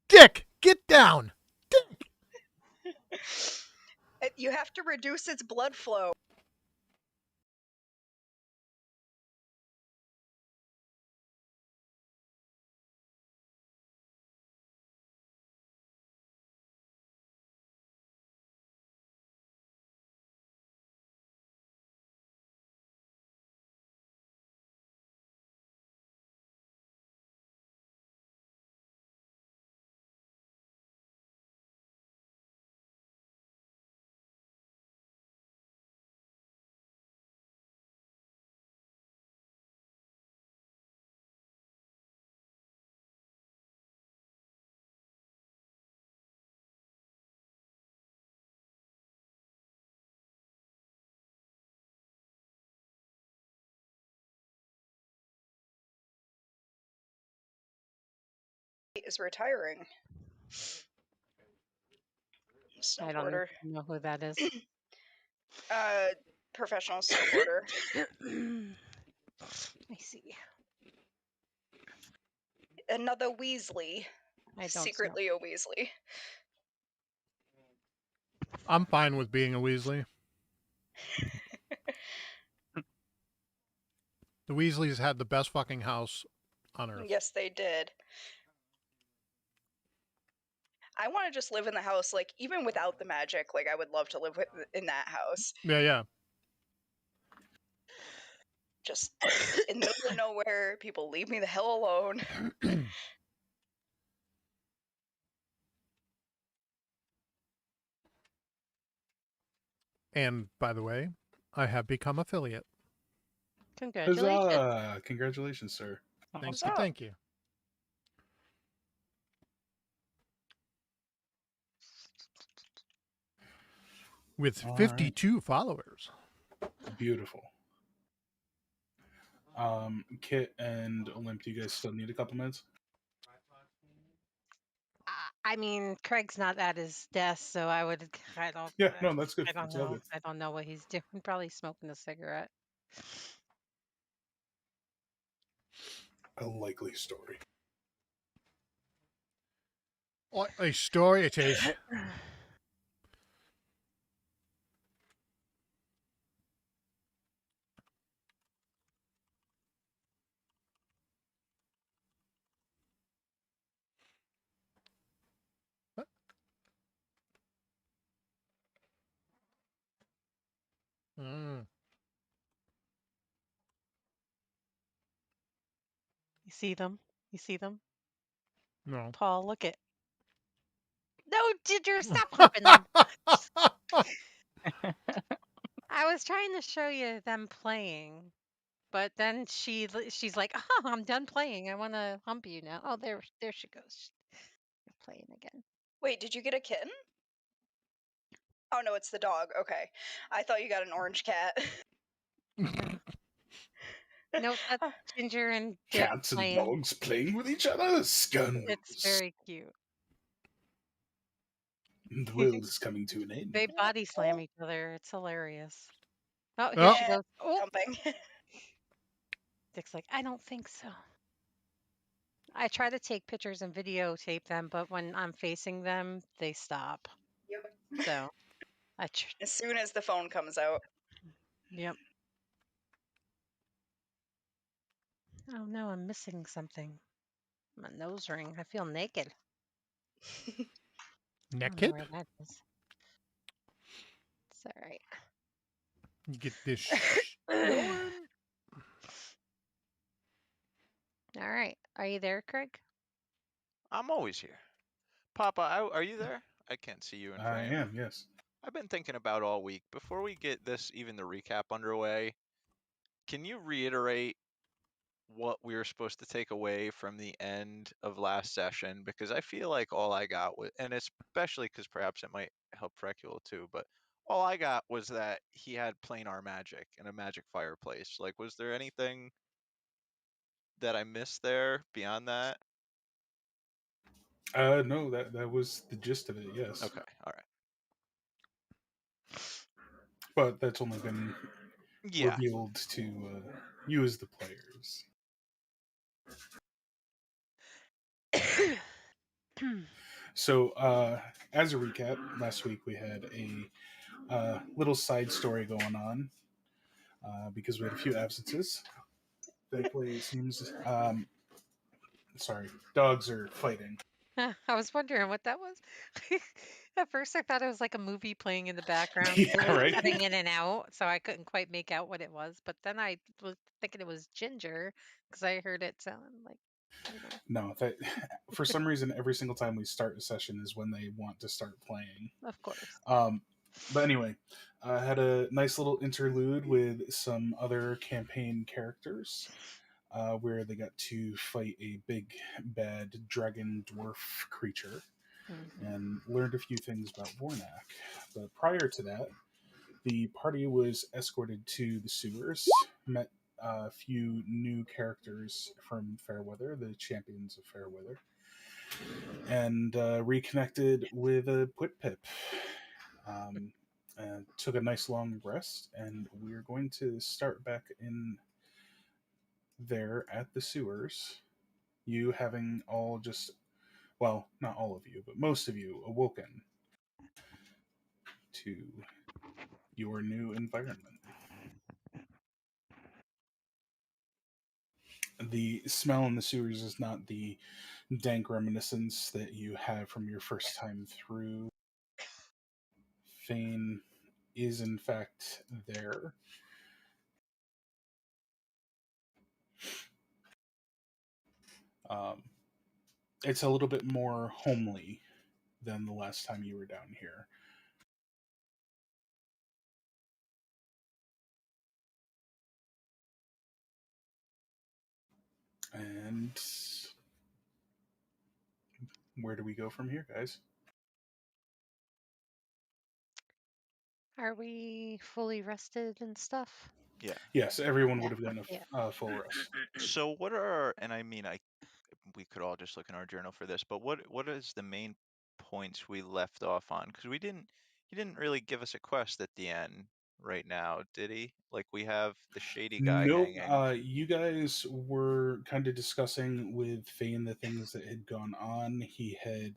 Dick, get down. Dick. You have to reduce its blood flow. Is retiring. I don't Snowboarder. know who that is. Professional snowboarder. I see. Another Weasley. I don't Secretly a Weasley. I'm fine with being a Weasley. The Weasleys had the best fucking house on Earth. Yes, they did. I want to just live in the house, like, even without the magic. Like, I would love to live in that house. Yeah. Just in the middle of nowhere. People leave me the hell alone. And by the way, I have become affiliate. Congratulations. Huzzah! Congratulations, sir. Thank you. With 52 followers. Beautiful. Kit and Olymp, do you guys still need a couple minutes? I mean, Craig's not at his desk, so I don't. Yeah, no, that's good. I don't It's all know. good. I don't know what he's doing. Probably smoking a cigarette. A likely story. A story it is. Mm. You see them? You see them? No. Paul, look it. No, Ginger, stop humping them. I was trying to show you them playing, but then she's like, "Oh, I'm done playing. I want to hump you now." Oh, there she goes. They're playing again. Wait, did you get a kitten? Oh, no, it's the dog. Okay. I thought you got an orange cat. No, that's Ginger and Dick Cats and playing. dogs playing with each other. Scandalous. It's very cute. The world is coming to an end. They body slam each other. It's hilarious. Oh, here Oh. she goes. Oh, Jumping. Dick's like, I don't think so. I try to take pictures and videotape them, but when I'm facing them, they stop. Yep. So, as soon as the phone comes out. Yep. Oh no, I'm missing something. My nose ring. I feel naked. Naked? Where that is. It's all right. Get this going. All right. Are you there, Craig? I'm always here. Poppa, are you there? I can't see you in frame. I am, yes. I've been thinking about all week. Before we get even the recap underway, can you reiterate what we were supposed to take away from the end of last session? Because I feel like all I got was, and especially because perhaps it might help Frecula too, but all I got was that he had planar magic and a magic fireplace. Like, was there anything that I missed there beyond that? No, that was the gist of it, yes. Okay, all right. But that's only been revealed to you as the players. So, as a recap, last week we had a little side story going on because we had a few absences. Thankfully, it seems. Sorry, dogs are fighting. I was wondering what that was. At first, I thought it was like a movie playing in the background. It Yeah, was right. cutting in and out, so I couldn't quite make out what it was. But then I was thinking it was Ginger because I heard it sound like, you know, No, that for some reason, every single time we start a session is when they want to start playing. of course. But anyway, I had a nice little interlude with some other campaign characters. Where they got to fight a big bad dragon dwarf creature and learned a few things about Vornak. But prior to that, the party was escorted to the sewers, met a few new characters from Fairweather, the champions of Fairweather, and reconnected with a Pip. And took a nice long rest, and we're going to start back in there at the sewers. You having all just, well, not all of you, but most of you awoken to your new environment. The smell in the sewers is not the dank reminiscence that you have from your first time through. Fane is, in fact, there. Um, it's a little bit more homely than the last time you were down here. And where do we go from here, guys? Are we fully rested and stuff? Yeah. Yes, everyone Yeah. would have done Yeah. a full rest. So what are, and I mean, we could all just look in our journal for this, but what is the main points we left off on? Because he didn't really give us a quest at the end right now, did he? Like we have the shady guy Nope. hanging. You guys were kind of discussing with Fane the things that had gone on. He had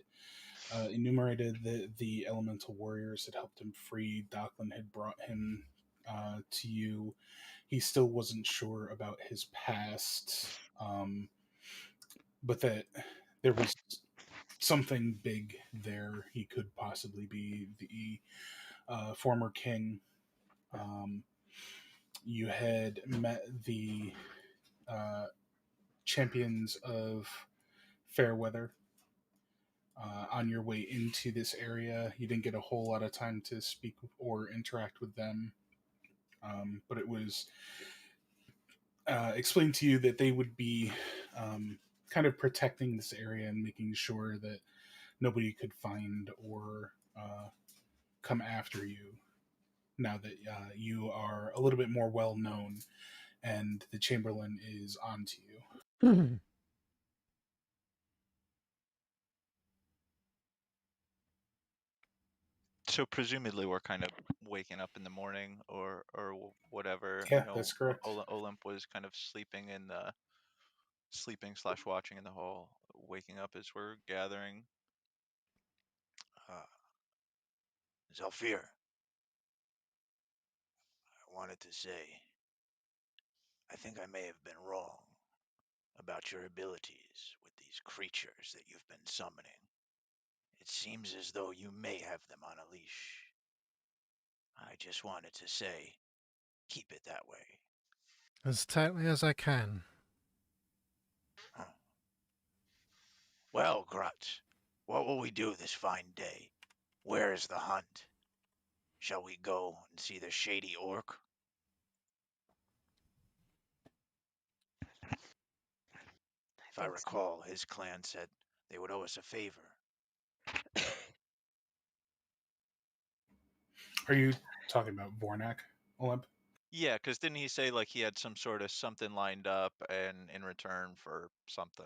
enumerated that the elemental warriors had helped him free. Docklin had brought him to you. He still wasn't sure about his past, but that there was something big there. He could possibly be the former king. You had met the champions of Fairweather on your way into this area. You didn't get a whole lot of time to speak or interact with them, but it was explained to you that they would be kind of protecting this area and making sure that nobody could find or come after you now that you are a little bit more well known and the Chamberlain is onto you. So presumably we're kind of waking up in the morning or whatever. I Yeah, know that's correct. Olymp was kind of sleeping slash watching in the hall, waking up as we're gathering. Zalfir, I wanted to say, I think I may have been wrong about your abilities with these creatures that you've been summoning. It seems as though you may have them on a leash. I just wanted to say, keep it that way. As tightly as I can. Huh. Well, Grut, what will we do this fine day? Where is the hunt? Shall we go and see the shady orc? If I think so. recall, his clan said they would owe us a favor. Are you talking about Vornak, Olymp? Yeah, because didn't he say like he had some sort of something lined up and in return for something?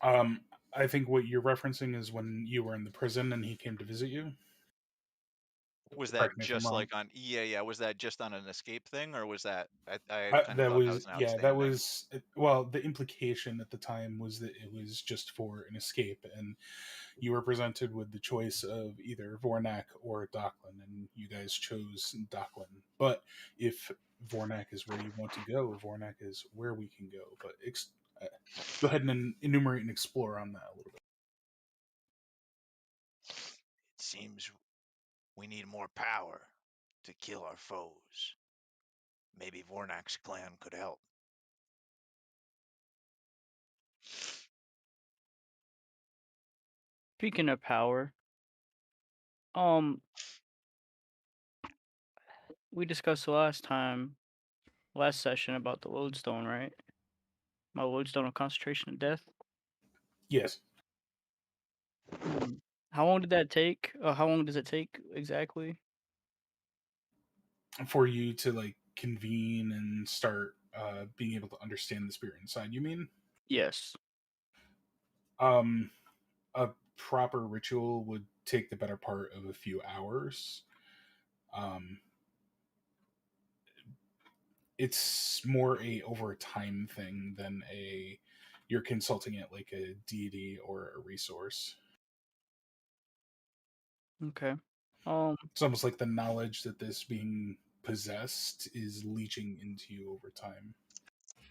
Um, I think what you're referencing is when you were in the prison and he came to visit you. Was that Correct me if I'm just wrong. like on? Yeah. Was that just on an escape thing, or was that? I kind of That thought that was was an yeah. outstanding. That was well. The implication at the time was that it was just for an escape, and you were presented with the choice of either Vornak or Docklin, and you guys chose Docklin. But if Vornak is where you want to go, Vornak is where we can go. But go ahead and enumerate and explore on that a little bit. It seems we need more power to kill our foes. Maybe Vornak's clan could help. Speaking of power, um, we discussed last session about the lodestone, right? My lodestone of concentration of death. Yes. How long did that take? How long does it take exactly? For you to like convene and start being able to understand the spirit inside, you mean? Yes. A proper ritual would take the better part of a few hours. It's more a over time thing than you're consulting it like a deity or a resource. Okay. It's almost like the knowledge that this being possessed is leaching into you over time.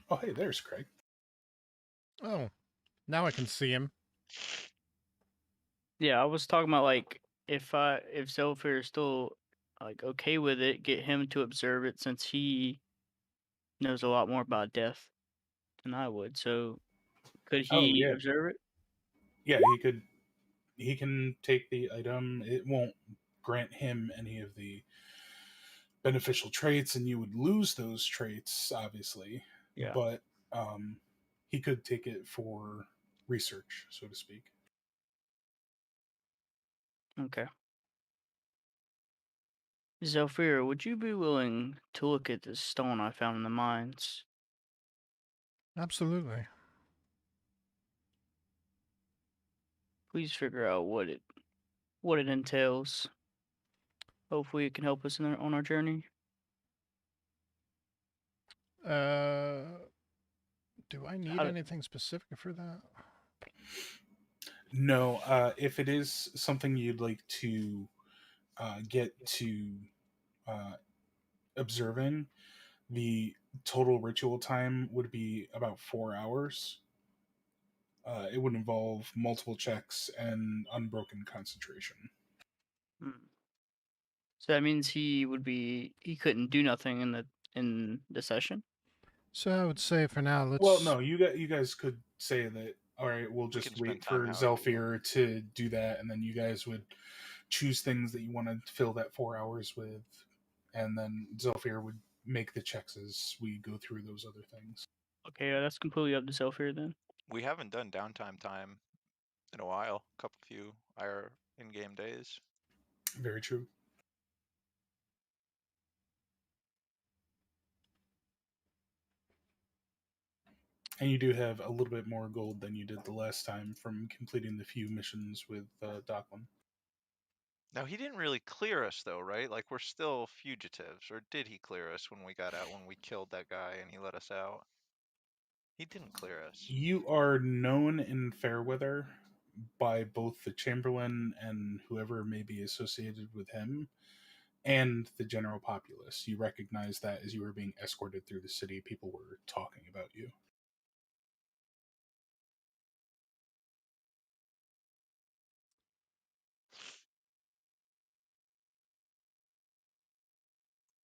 Oh, hey, there's Craig. Oh, now I can see him. Yeah, I was talking about like if Zephyr is still like okay with it, get him to observe it since he knows a lot more about death than I would. So could Oh, he yeah. observe it? Yeah, he can take the item. It won't grant him any of the beneficial traits, and you would lose those traits, obviously. Yeah. But he could take it for research, so to speak. Okay. Zephyr, would you be willing to look at this stone I found in the mines? Absolutely. Please figure out what it entails. Hopefully, it can help us on our journey. Do I need anything specific for that? No, if it is something you'd like to get to observing, the total ritual time would be about 4 hours. It would involve multiple checks and unbroken concentration. So that means he couldn't do nothing in the session. So I would say for now, let's. Well, no, you guys could say that. All right, we'll can just spend wait time for however we want. Zelfir to do that, and then you guys would choose things that you want to fill that 4 hours with, and then Zelfir would make the checks as we go through those other things. Okay, that's completely up to Zephyr then. We haven't done downtime time in a while. A couple few our in-game days. Very true. And you do have a little bit more gold than you did the last time from completing the few missions with Docklin. Now he didn't really clear us though, right? Like we're still fugitives, or did he clear us when we got out? When we killed that guy and he let us out? He didn't clear us. You are known in Fairweather by both the Chamberlain and whoever may be associated with him, and the general populace. You recognize that as you were being escorted through the city, people were talking about you.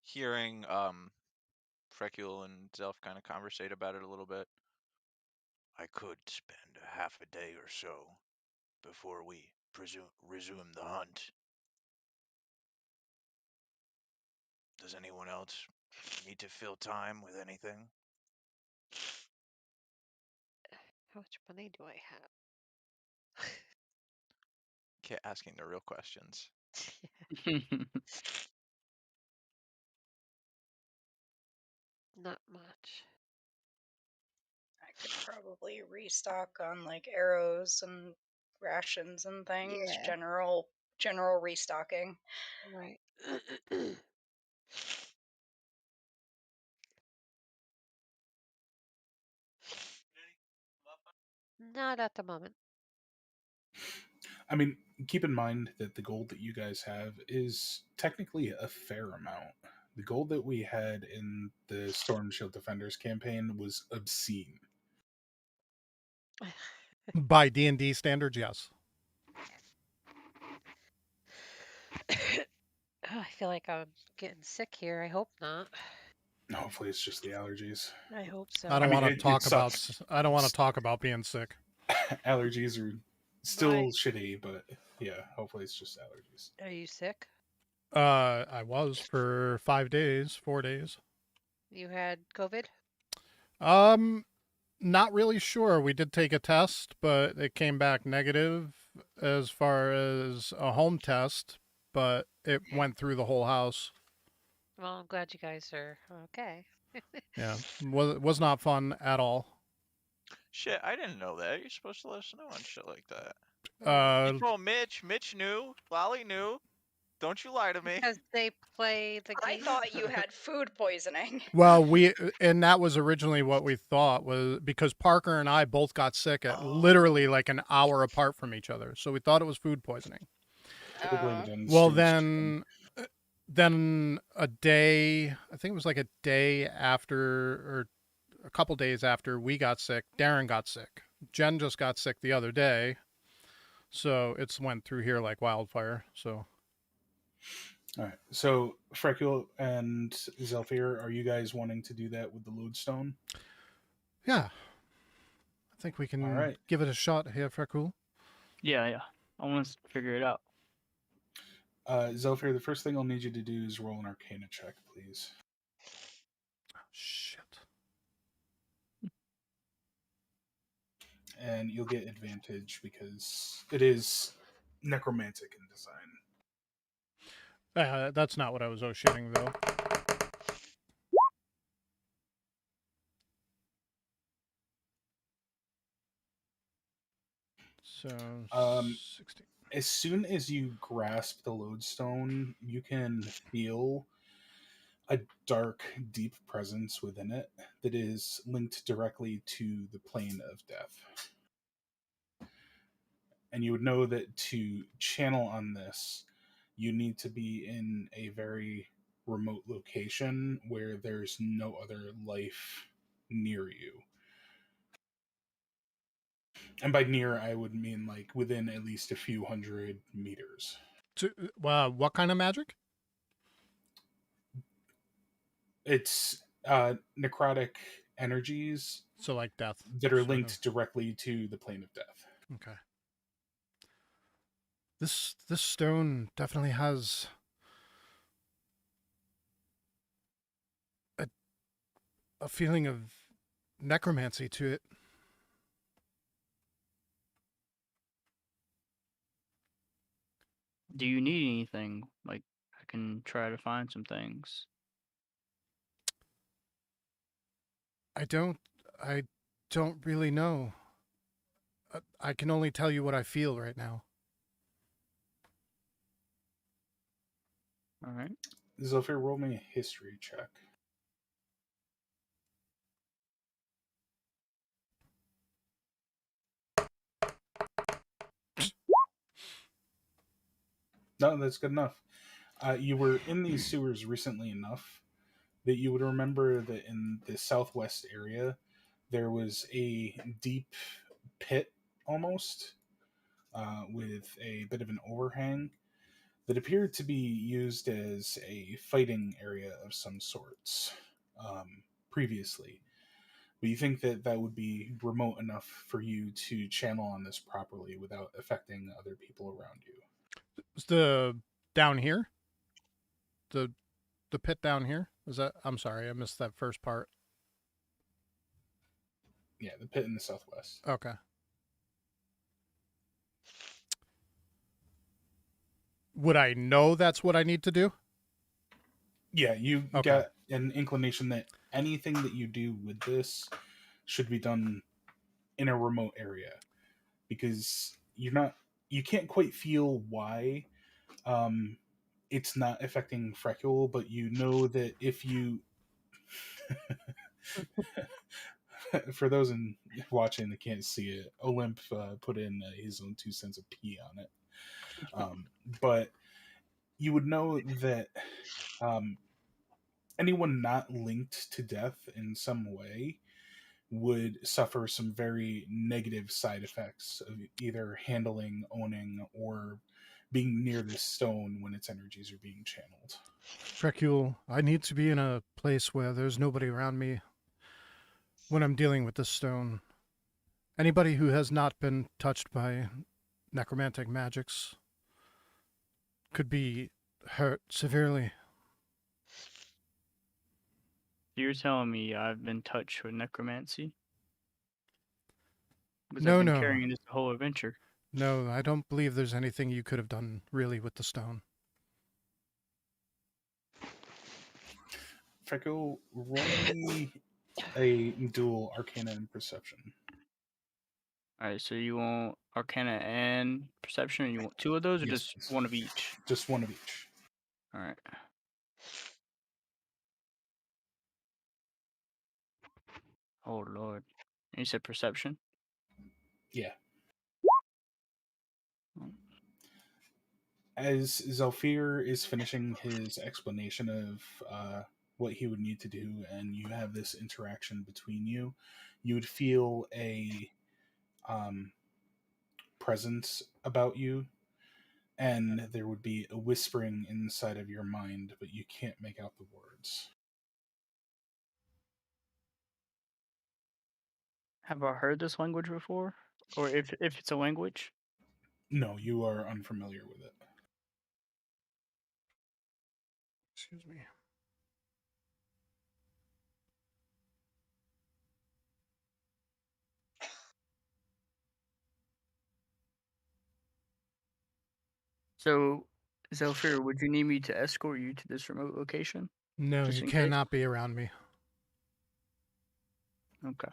Hearing Frecule and Zelf kind of conversate about it a little bit. I could spend a half a day or so before we resume the hunt. Does anyone else need to fill time with anything? How much money do I have? Asking the real questions. Not much. I could probably restock on like arrows and rations and things. Yeah. General restocking. Right. Not at the moment. I mean, keep in mind that the gold that you guys have is technically a fair amount. The gold that we had in the Storm Shield Defenders campaign was obscene. By D&D standards, yes. I feel like I'm getting sick here. I hope not. Hopefully, it's just the allergies. I hope so. I don't mean, want to it talk about. sucks. I don't want to talk about being sick. Allergies are still Why? shitty, but yeah, hopefully it's just allergies. Are you sick? I was for 5 days, 4 days. You had COVID? Not really sure. We did take a test, but it came back negative as far as a home test, but it went through the whole house. Well, I'm glad you guys are okay. Yeah, was not fun at all. Shit, I didn't know that. You're supposed to let us know on shit like that. Uh, You told Mitch. Mitch knew. Lolly knew. Don't you lie to me. Because they play the I game. thought you had food poisoning. well, and that was originally what we thought, was because Parker and I both got sick at literally like an hour apart from each other, so we thought it was food poisoning. Could have blamed it on Well, Stu's chicken. then a day, I think it was like a day after, or a couple days after we got sick, Darren got sick. Jen just got sick the other day, so it's went through here like wildfire. So All right. So, Frecule and Zelfir, are you guys wanting to do that with the lodestone? yeah, I think we can All right. give it a shot here, Frecul. Yeah. I want to figure it out. Zelfir, the first thing I'll need you to do is roll an Arcana check, please. Shit. And you'll get advantage because it is necromantic in design. That's not what I was shooting though. So 16. As soon as you grasp the lodestone, you can feel a dark, deep presence within it that is linked directly to the plane of death. And you would know that to channel on this, you need to be in a very remote location where there's no other life near you. And by near, I would mean like within at least a few 100 meters. What kind of magic? It's necrotic energies So like death that are sort linked of. directly to the plane of death. Okay. This stone definitely has a feeling of necromancy to it. Do you need anything? Like, I can try to find some things. I don't really know. I can only tell you what I feel right now. All right. Zephyr, roll me a history check. No, that's good enough. You were in these sewers recently enough that you would remember that in the southwest area, there was a deep pit almost with a bit of an overhang that appeared to be used as a fighting area of some sorts previously. But you think that that would be remote enough for you to channel on this properly without affecting other people around you. Is the down here? The pit down here? Is that? I'm sorry, I missed that first part. Yeah, the pit in the southwest. Okay. Would I know that's what I need to do? Yeah, you Okay. got an inclination that anything that you do with this should be done in a remote area because you can't quite feel why it's not affecting Freckle, but you know that if you for those in watching that can't see it, Olymp put in his own 2 cents of pee on it. But you would know that um, anyone not linked to death in some way would suffer some very negative side effects of either handling, owning, or being near this stone when its energies are being channeled. Frecule, I need to be in a place where there's nobody around me when I'm dealing with this stone. Anybody who has not been touched by necromantic magics could be hurt severely. You're telling me I've been touched with necromancy? Because I've No, been no. carrying this the whole adventure. No, I don't believe there's anything you could have done really with the stone. Freckle, roll me a dual Arcana and Perception. Alright, so you want Arcana and Perception, and you want 2 of those, or Yes, just please. 1 of each? Just one of each. Alright. Oh, Lord. You said Perception? Yeah. Mm. As Zelfir is finishing his explanation of what he would need to do, and you have this interaction between you, you would feel a presence about you, and there would be a whispering inside of your mind, but you can't make out the words. Have I heard this language before? Or if it's a language? No, you are unfamiliar with it. Excuse me. So, Zelfir, would you need me to escort you to this remote location? No, Just you in case? cannot be around me. Okay.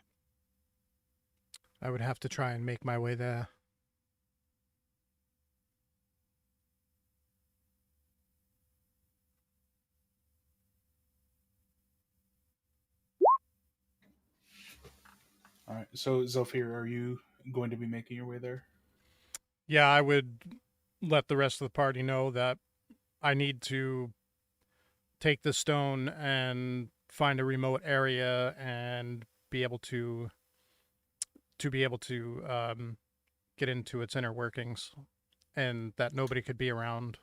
I would have to try and make my way there. All right. So, Zelfir, are you going to be making your way there? Yeah, I would let the rest of the party know that I need to take the stone and find a remote area and be able to get into its inner workings, and that nobody could be around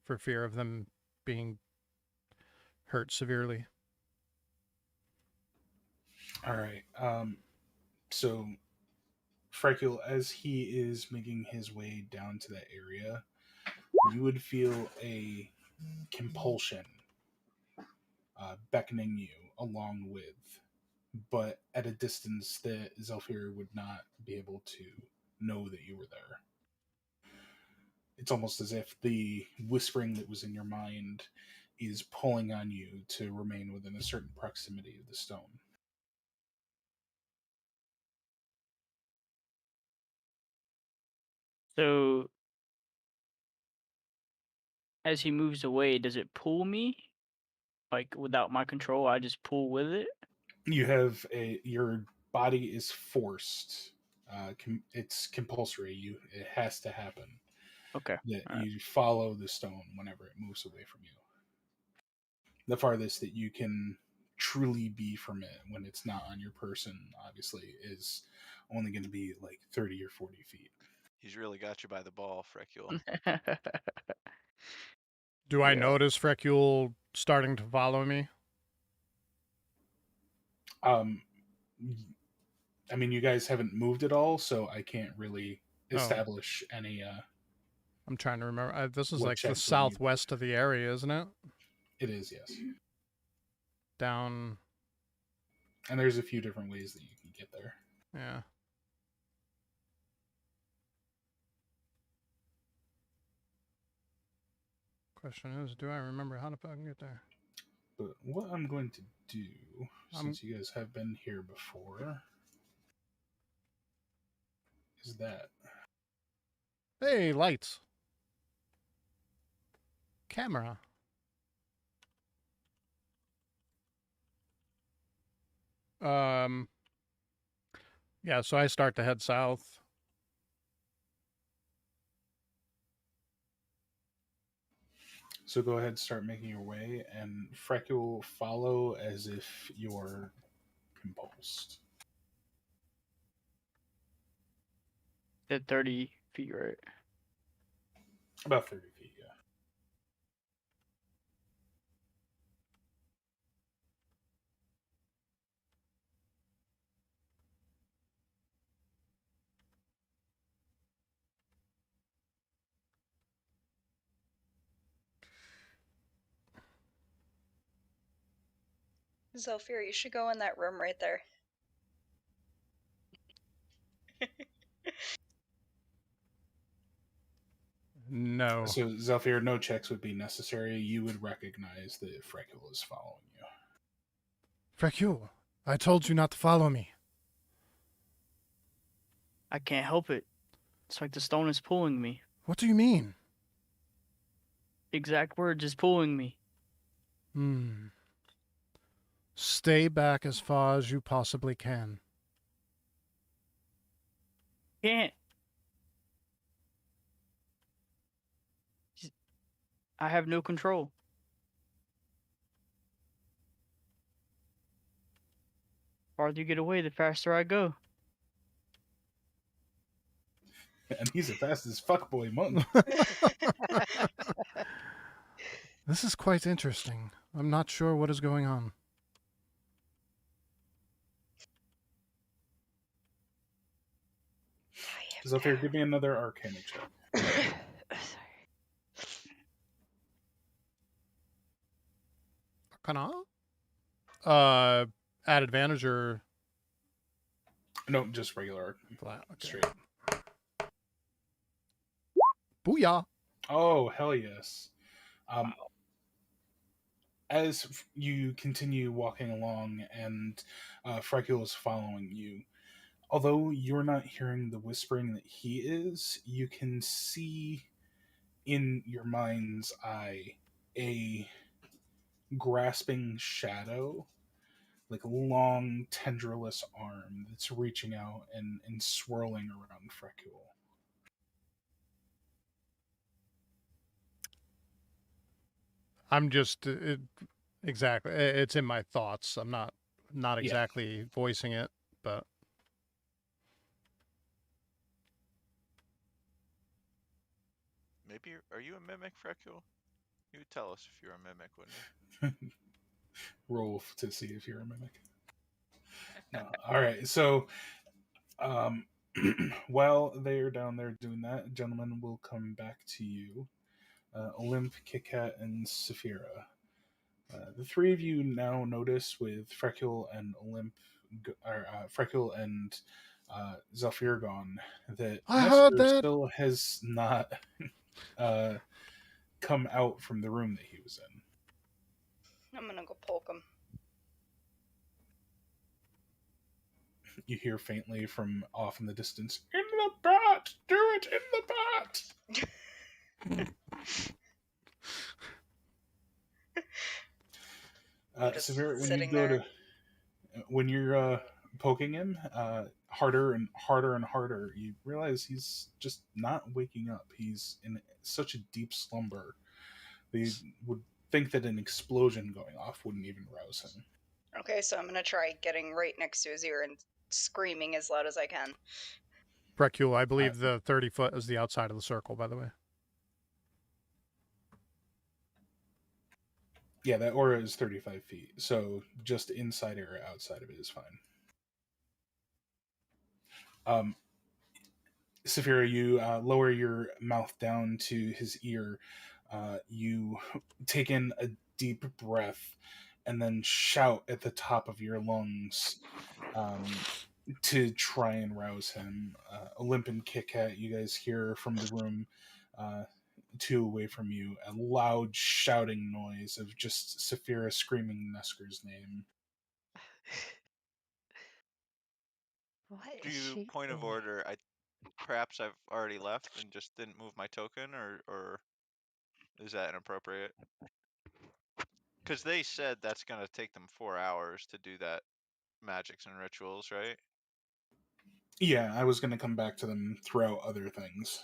for fear of them being hurt severely. All right. So, Freckle, as he is making his way down to that area, you would feel a compulsion beckoning you along with, but at a distance that Zelfir would not be able to know that you were there. It's almost as if the whispering that was in your mind is pulling on you to remain within a certain proximity of the stone. So, as he moves away, does it pull me? Like, without my control, I just pull with it? You have your body is forced. It's compulsory. It has to happen Okay. that Alright. you follow the stone whenever it moves away from you. The farthest that you can truly be from it when it's not on your person, obviously, is only going to be like 30 or 40 feet. He's really got you by the ball, Frecule. Do I Yeah. notice Frecule starting to follow me? I mean, you guys haven't moved at all, so I can't really establish any. I'm trying to remember. This is What like the checks would be southwest of the area, isn't it? It is, yes. Down. And there's a few different ways that you can get there. Yeah. Question is, do I remember how to fucking get there? But what I'm going to do, since you guys have been here before, is that. Hey, lights. camera. Um, yeah, so I start to head south. So go ahead, start making your way, and Freck will follow as if you're compulsed. At 30 feet, right? About 30 feet, yeah. Zephyr, you should go in that room right there. No. So, Zephyr, no checks would be necessary. You would recognize that Freckle is following you. Frecule, I told you not to follow me. I can't help it. It's like the stone is pulling me. What do you mean? Exact words is pulling me. Stay back as far as you possibly can. Can't. I have no control. The farther you get away, the faster I go. And he's the fastest fuckboy monk. This is quite interesting. I'm not sure what is going on. Zephyr, give me another Arcana check. Arcana? At advantage or No, just regular flat? Okay. straight. Booyah! Oh, hell yes. As you continue walking along and Freckle is following you, although you're not hearing the whispering that he is, you can see in your mind's eye a grasping shadow, like a long, tendrilless arm that's reaching out and swirling around Freckle. I'm just exactly. It's in my thoughts. I'm not Yeah. exactly voicing it, but Maybe are you a mimic, Frecule? You would tell us if you're a mimic, wouldn't you? Roll to see if you're a mimic. No. All right. So, while they are down there doing that, gentlemen, will come back to you. Olymp, Kitkat, and Saphira. The three of you now notice with Freckle and Freckle and Zephyr gone that I heard Nestor that. still has not come out from the room that he was in. I'm gonna go poke him. You hear faintly from off in the distance, "In the butt! Do it in the butt!" Just Severe, when you sitting go there. to when you're poking him harder and harder and harder, you realize he's just not waking up. He's in such a deep slumber that you would think that an explosion going off wouldn't even rouse him. Okay, so I'm gonna try getting right next to his ear and screaming as loud as I can. Precule, I believe the 30 foot is the outside of the circle, by the way. Yeah, that aura is 35 feet, so just inside or outside of it is fine. Saphira, you lower your mouth down to his ear. You take in a deep breath and then shout at the top of your lungs to try and rouse him. Olymp and Kit Kat, you guys hear from the room two away from you a loud shouting noise of just Saphira screaming Nesker's name. What Do is you she point of doing? order? Perhaps I've already left and just didn't move my token, or Is that inappropriate? Because they said that's going to take them 4 hours to do that magics and rituals, right? Yeah, I was going to come back to them throughout other things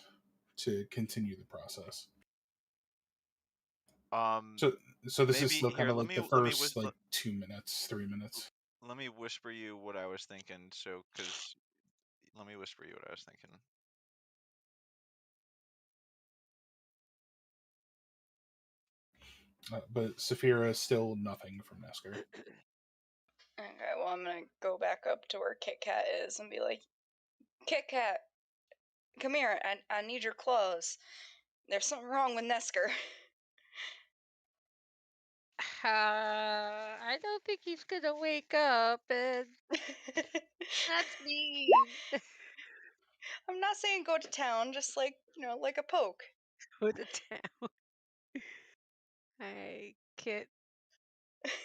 to continue the process. Um, So this is maybe still kind here. of Let like me the let me first like 2 minutes, 3 minutes. let me whisper you what I was thinking. So, because let me whisper you what I was thinking. But Saphira is still nothing from Nesker. Okay, well, I'm gonna go back up to where Kit Kat is and be like, Kit Kat, come here. I need your clothes. There's something wrong with Nesker. I don't think he's gonna wake up, and that's mean. I'm not saying go to town, just like, like a poke. Go to town. Alright, Kit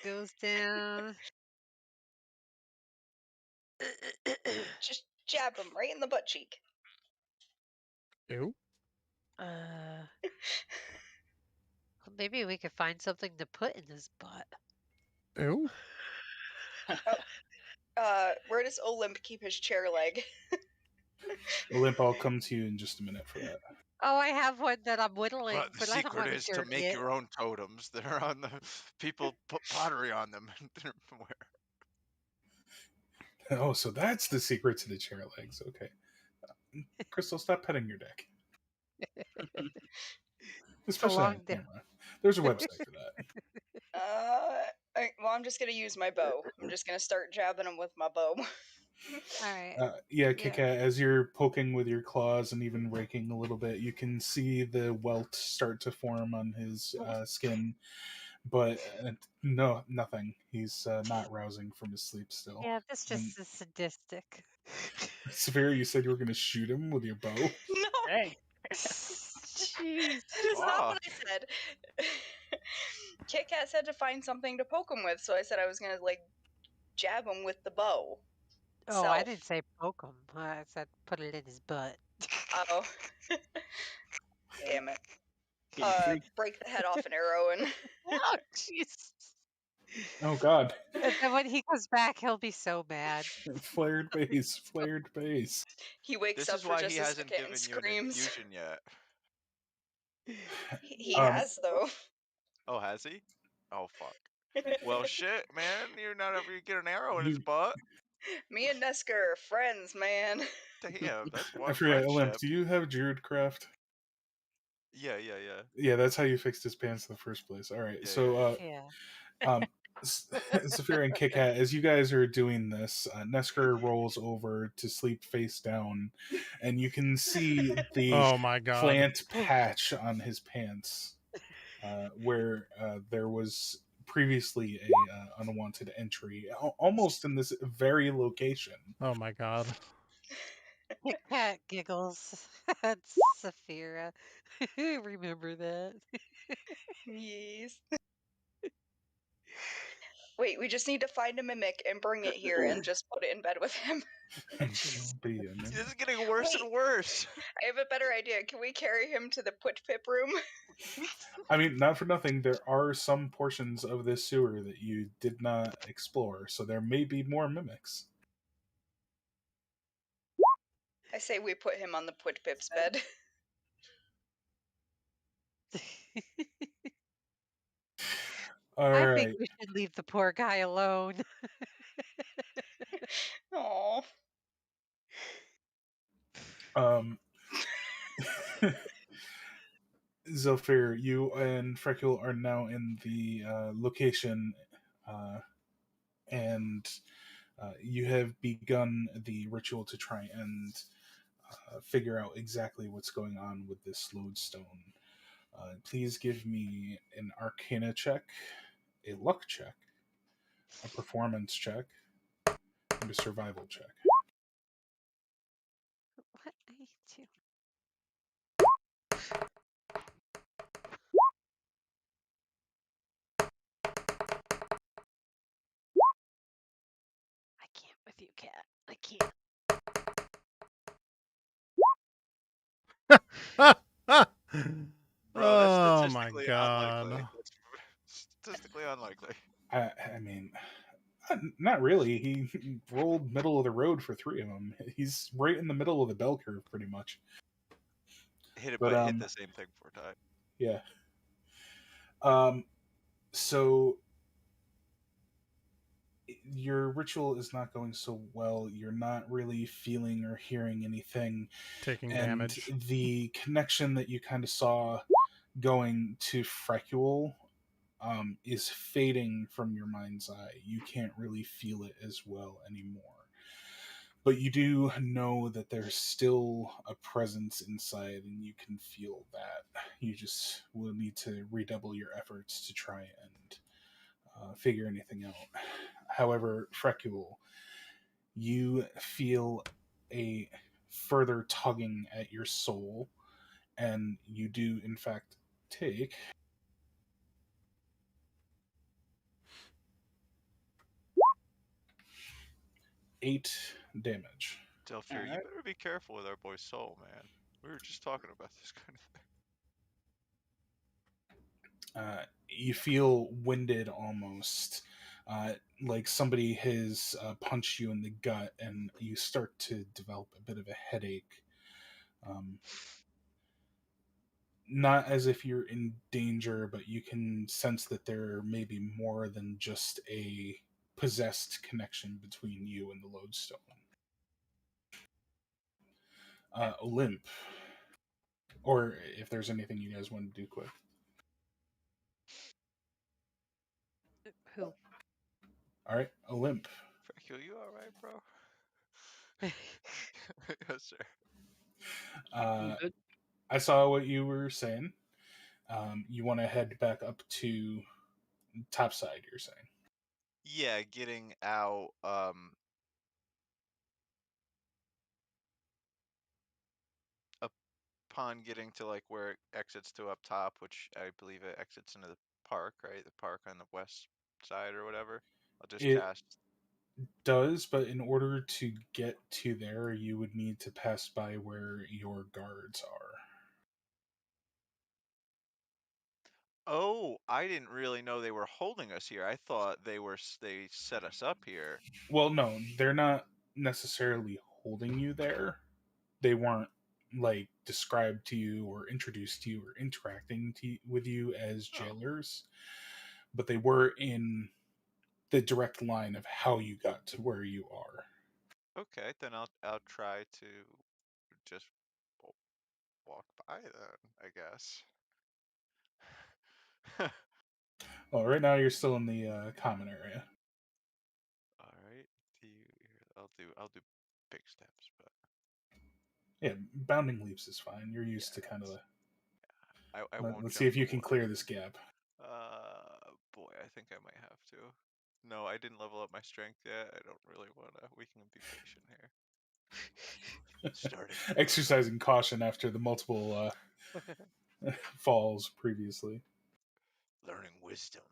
goes down. Just jab him right in the butt cheek. Ew. Maybe we could find something to put in his butt. Ew. Where does Olymp keep his chair leg? Olymp, I'll come to you in just a minute for that. Oh, I have one that I'm whittling, But the but I don't secret want to is to dirty make it. your own totems that are on the people put pottery on them. Oh, so that's the secret to the chair legs. Okay. Crystal, stop petting your dick. Especially on camera. There's a website for that. Well, I'm just gonna use my bow. I'm just gonna start jabbing him with my bow. Alright. Yeah, Kika, as you're poking with your claws and even raking a little bit, you can see the welt start to form on his skin. But no, nothing. He's not rousing from his sleep still. Yeah, this And just is sadistic. Severe, you said you were going to shoot him with your bow? No, Dang. Jeez. that is not Oh. what I said. Kit Kat said to find something to poke him with, so I said I was gonna like jab him with the bow. Oh, I didn't say poke him. I said put it in his butt. Oh. Damn it. Getting freaked. Break the head off an arrow and Oh, jeez. Oh, God. And then when he comes back, he'll be so mad. Flared base, flared base. he wakes This up is for why just he a hasn't second and given you an screams. infusion yet. He has though. Oh, has he? Oh, fuck. Well, shit, man. You're not ever you get an arrow in his butt. Me and Nesker are friends, man. Damn, that's I one forget, Olymp, friendship. do you have Druidcraft? Yeah. Yeah, that's how you fixed his pants in the first place. All right, Yeah, so Yeah. Saphira and Kit Kat, as you guys are doing this, Nesker rolls over to sleep face down, and you can see the Oh my god. plant patch on his pants, where there was previously a unwanted entry, almost in this very location. Oh my god. Kit Kat giggles at Saphira. Remember that. Yes. Wait, we just need to find a mimic and bring it here and just put it in bed with him. This is getting worse and worse. I have a better idea. Can we carry him to the put pip room? I mean, not for nothing, there are some portions of this sewer that you did not explore, so there may be more mimics. I say we put him on the put pip's bed. I think we should leave the poor guy alone. Aww. Zephyr, you and Frecule are now in the location, and you have begun the ritual to try and figure out exactly what's going on with this lodestone. Please give me an Arcana check, a Luck check, a Performance check, and a Survival check. What are you doing? I can't with you, Cat. I can't. Bro, this Oh statistic my Statistically unlikely. god. That's statistically unlikely. I mean, not really. He rolled middle of the road for 3 of them. He's right in the middle of the bell curve, pretty much. Hit it, But but hit the same thing 4 times. yeah. So your ritual is not going so well. You're not really feeling or hearing anything, Taking and damage. the connection that you kind of saw going to Frecule is fading from your mind's eye. You can't really feel it as well anymore. But you do know that there's still a presence inside, and you can feel that. You just will need to redouble your efforts to try and figure anything out. However, Frecule, you feel a further tugging at your soul, and you do, in fact, take 8 damage. Delphir, you Alright. better be careful with our boy Soul, man. We were just talking about this kind of thing. You feel winded almost, like somebody has punched you in the gut, and you start to develop a bit of a headache. Um, not as if you're in danger, but you can sense that there may be more than just a possessed connection between you and the lodestone. Olymp, or if there's anything you guys want to do quick. Who? All right, Olymp. Frecule, you alright, bro? Yes, sir. I'm Uh, good. I saw what you were saying. You want to head back up to topside, you're saying? Yeah, getting out, upon getting to like where it exits to up top, which I believe it exits into the park, right? The park on the west side or whatever. I'll just It cast. does, but in order to get to there, you would need to pass by where your guards are. Oh, I didn't really know they were holding us here. I thought they set us up here. Well, no, they're not necessarily holding you there. They weren't like described to you or introduced to you or interacting with you as Oh, jailers, but they were in the direct line of how you got to where you are. okay, then I'll try to just walk by then, I guess. Well, right now you're still in the common area. All right. I'll do big steps, but Yeah, bounding leaps is fine. You're used to yeah, kind of. I won't Let's see jump if the you can water. clear this gap. Boy, I think I might have to. No, I didn't level up my strength yet. I don't really wanna. We can be patient here. Starting to grow. Exercising caution after the multiple falls previously. Learning wisdom.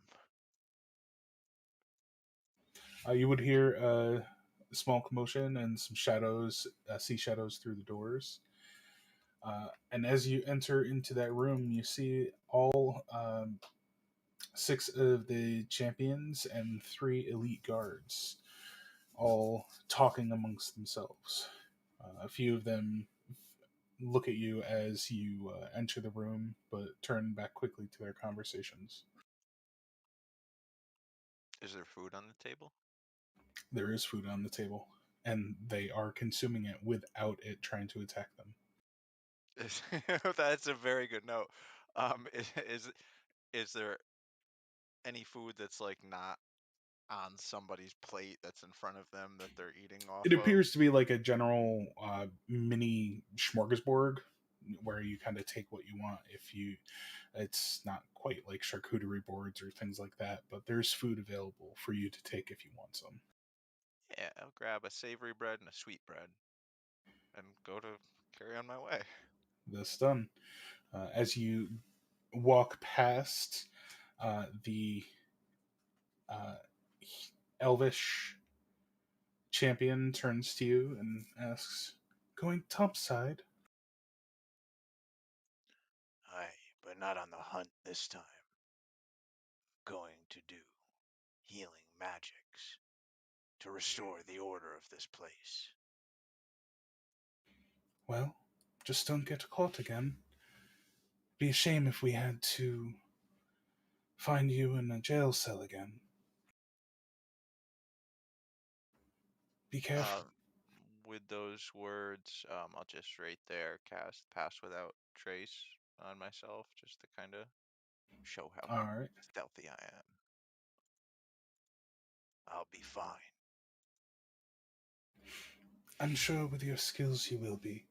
You would hear a small commotion and some shadows, see shadows through the doors. And as you enter into that room, you see all 6 of the champions and 3 elite guards, all talking amongst themselves. A few of them look at you as you enter the room, but turn back quickly to their conversations. Is there food on the table? There is food on the table, and they are consuming it without it trying to attack them. That's a very good note. Is there any food that's like not on somebody's plate that's in front of them that they're eating off It of? appears to be like a general mini smorgasbord where you kind of take what you want. If you, it's not quite like charcuterie boards or things like that, but there's food available for you to take if you want some. Yeah, I'll grab a savory bread and a sweet bread and go to carry on my way. This done. As you walk past the uh, elvish champion turns to you and asks, "Going topside?" Aye, but We're not on the hunt this time. Going to do healing magics to restore the order of this place. Well, just don't get caught again. Be a shame if we had to find you in a jail cell again. Be careful. With those words, I'll just right there cast Pass Without Trace on myself, just to kind of show how All right. stealthy I am. I'll be fine. I'm sure with your skills you will be.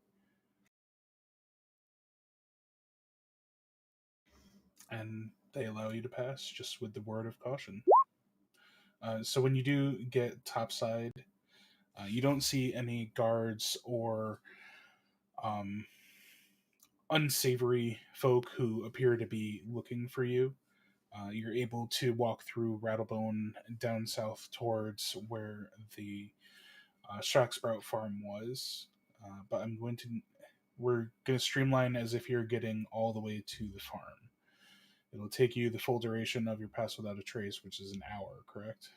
And they allow you to pass just with the word of caution. So when you do get topside, you don't see any guards or um, unsavory folk who appear to be looking for you. You're able to walk through Rattlebone down south towards where the Shock Sprout farm was. But we're going to streamline as if you're getting all the way to the farm. It'll take you the full duration of your Pass Without a Trace, which is an hour, correct?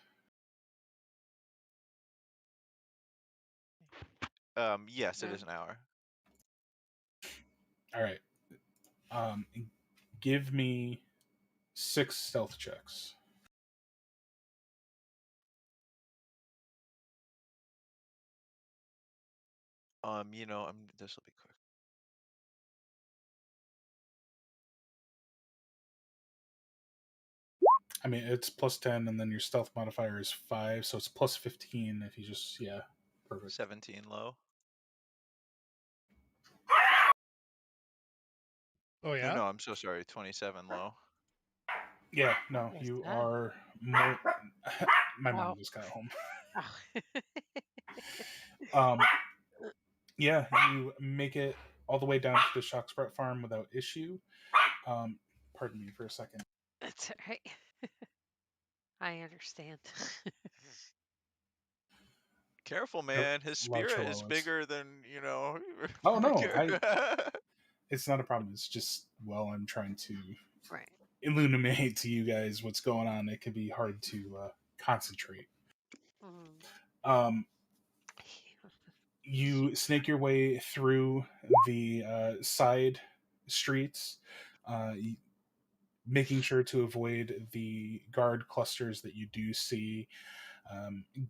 Yes, it Yeah. is an hour. All right. Um, give me 6 stealth checks. This will be quick. I mean, it's plus 10, and then your stealth modifier is 5, so it's plus 15 if you just, yeah, perfect. 17 low. Oh yeah. No, I'm so sorry. 27 low. Yeah, no, What was you that? are more. My mom Oh. just got home. Oh. Um, yeah, you make it all the way down to the Shock Sprout farm without issue. Pardon me for a second. That's all right. I understand. Careful, Nope, man. His a lot of spirit is chihuahuas. bigger than, Oh no, it's not a problem. It's just, well, I'm trying to Right. illuminate to you guys what's going on. It can be hard to concentrate. Um, you snake your way through the side streets, making sure to avoid the guard clusters that you do see.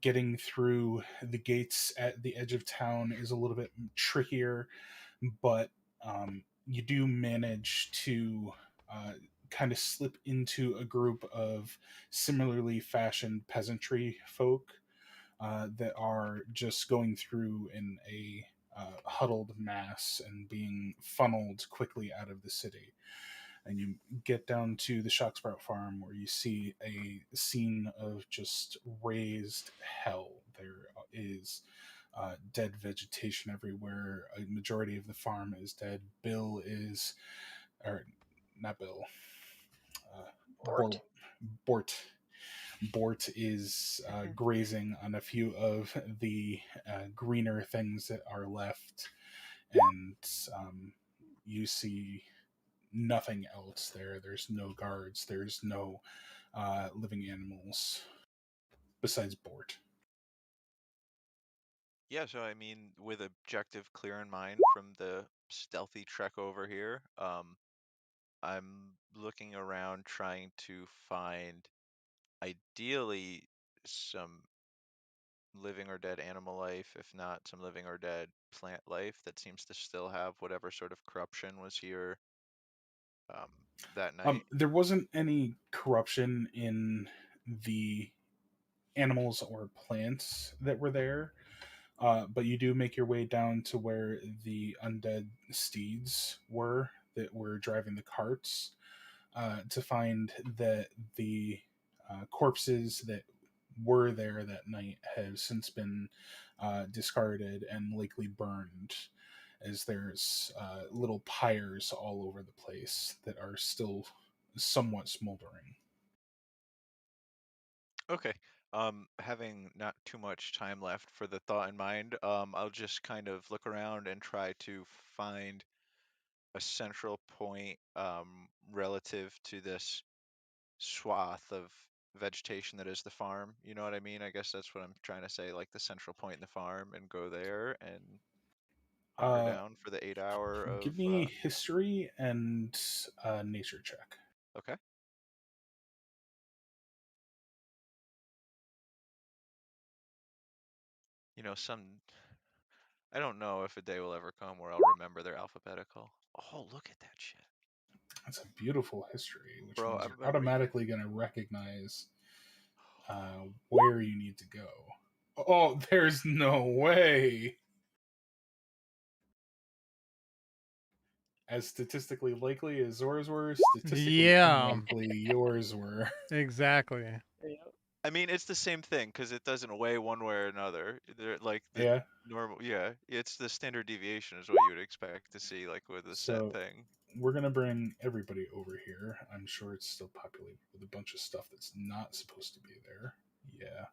Getting through the gates at the edge of town is a little bit trickier, but you do manage to kind of slip into a group of similarly fashioned peasantry folk that are just going through in a huddled mass and being funneled quickly out of the city. And you get down to the Shocksprout farm where you see a scene of just raised hell. There is dead vegetation everywhere. A majority of the farm is dead. Bill is, or not Bill, Bort. Bort. Bort is grazing on a few of the greener things that are left, and you see nothing else there. There's no guards. There's no living animals besides Bort. Yeah, so I mean, with objective clear in mind from the stealthy trek over here, I'm looking around trying to find ideally some living or dead animal life, if not some living or dead plant life that seems to still have whatever sort of corruption was here that night. There wasn't any corruption in the animals or plants that were there, but you do make your way down to where the undead steeds were that were driving the carts to find that the corpses that were there that night have since been discarded and likely burned, as there's little pyres all over the place that are still somewhat smoldering. Okay. Having not too much time left for the thought in mind, I'll just kind of look around and try to find a central point relative to this swath of vegetation that is the farm. You know what I mean? I guess that's what I'm trying to say, like the central point in the farm, and go there and hunker down for the 8 hour of. Give me history and nature check. Okay. You know, I don't know if a day will ever come where I'll remember their alphabetical. Oh, look at that shit. That's a beautiful history, which Bro, means I've you're been automatically going to recognize where you need to go. Oh, there's no way. As statistically likely as Zora's were, statistically Yeah. unlikely yours were. Exactly. I mean, it's the same thing because it doesn't weigh one way or another. They're like the Yeah. normal. Yeah, it's the standard deviation is what you would expect to see, like with a set So thing. we're gonna bring everybody over here. I'm sure it's still populated with a bunch of stuff that's not supposed to be there. Yeah.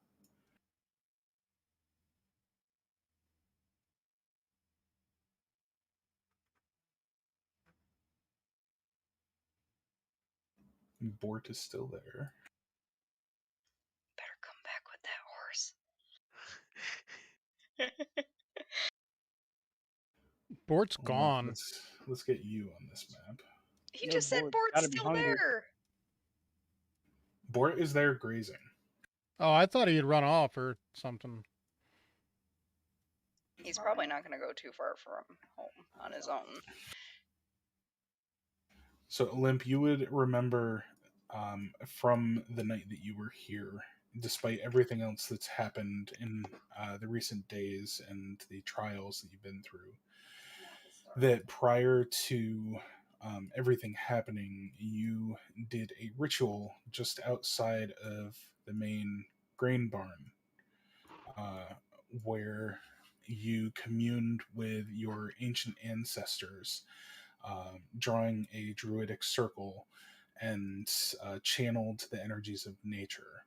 Bort is still there. Better come back with that horse. Bort's Hold on, gone. let's get you on this map. He No, just said Bort's Bort's gotta be still hungry. there. Bort is there grazing. Oh, I thought he'd run off or something. He's probably not going to go too far from home on his own. So, Olymp, you would remember from the night that you were here, despite everything else that's happened in the recent days and the trials that you've been through, that prior to everything happening, you did a ritual just outside of the main grain barn, uh, where you communed with your ancient ancestors, drawing a druidic circle and channeled the energies of nature.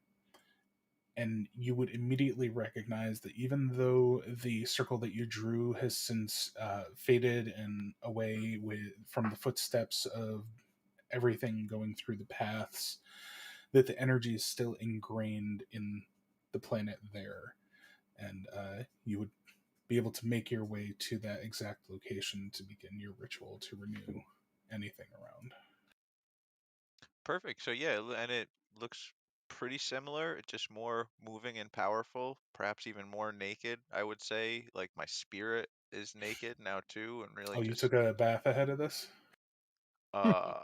And you would immediately recognize that even though the circle that you drew has since faded and away from the footsteps of everything going through the paths, that the energy is still ingrained in the planet there. And you would be able to make your way to that exact location to begin your ritual to renew anything around. Perfect. So yeah, and it looks pretty similar. It's just more moving and powerful, perhaps even more naked, I would say. Like my spirit is naked now too, and really Oh, you just took a bath ahead of this? uh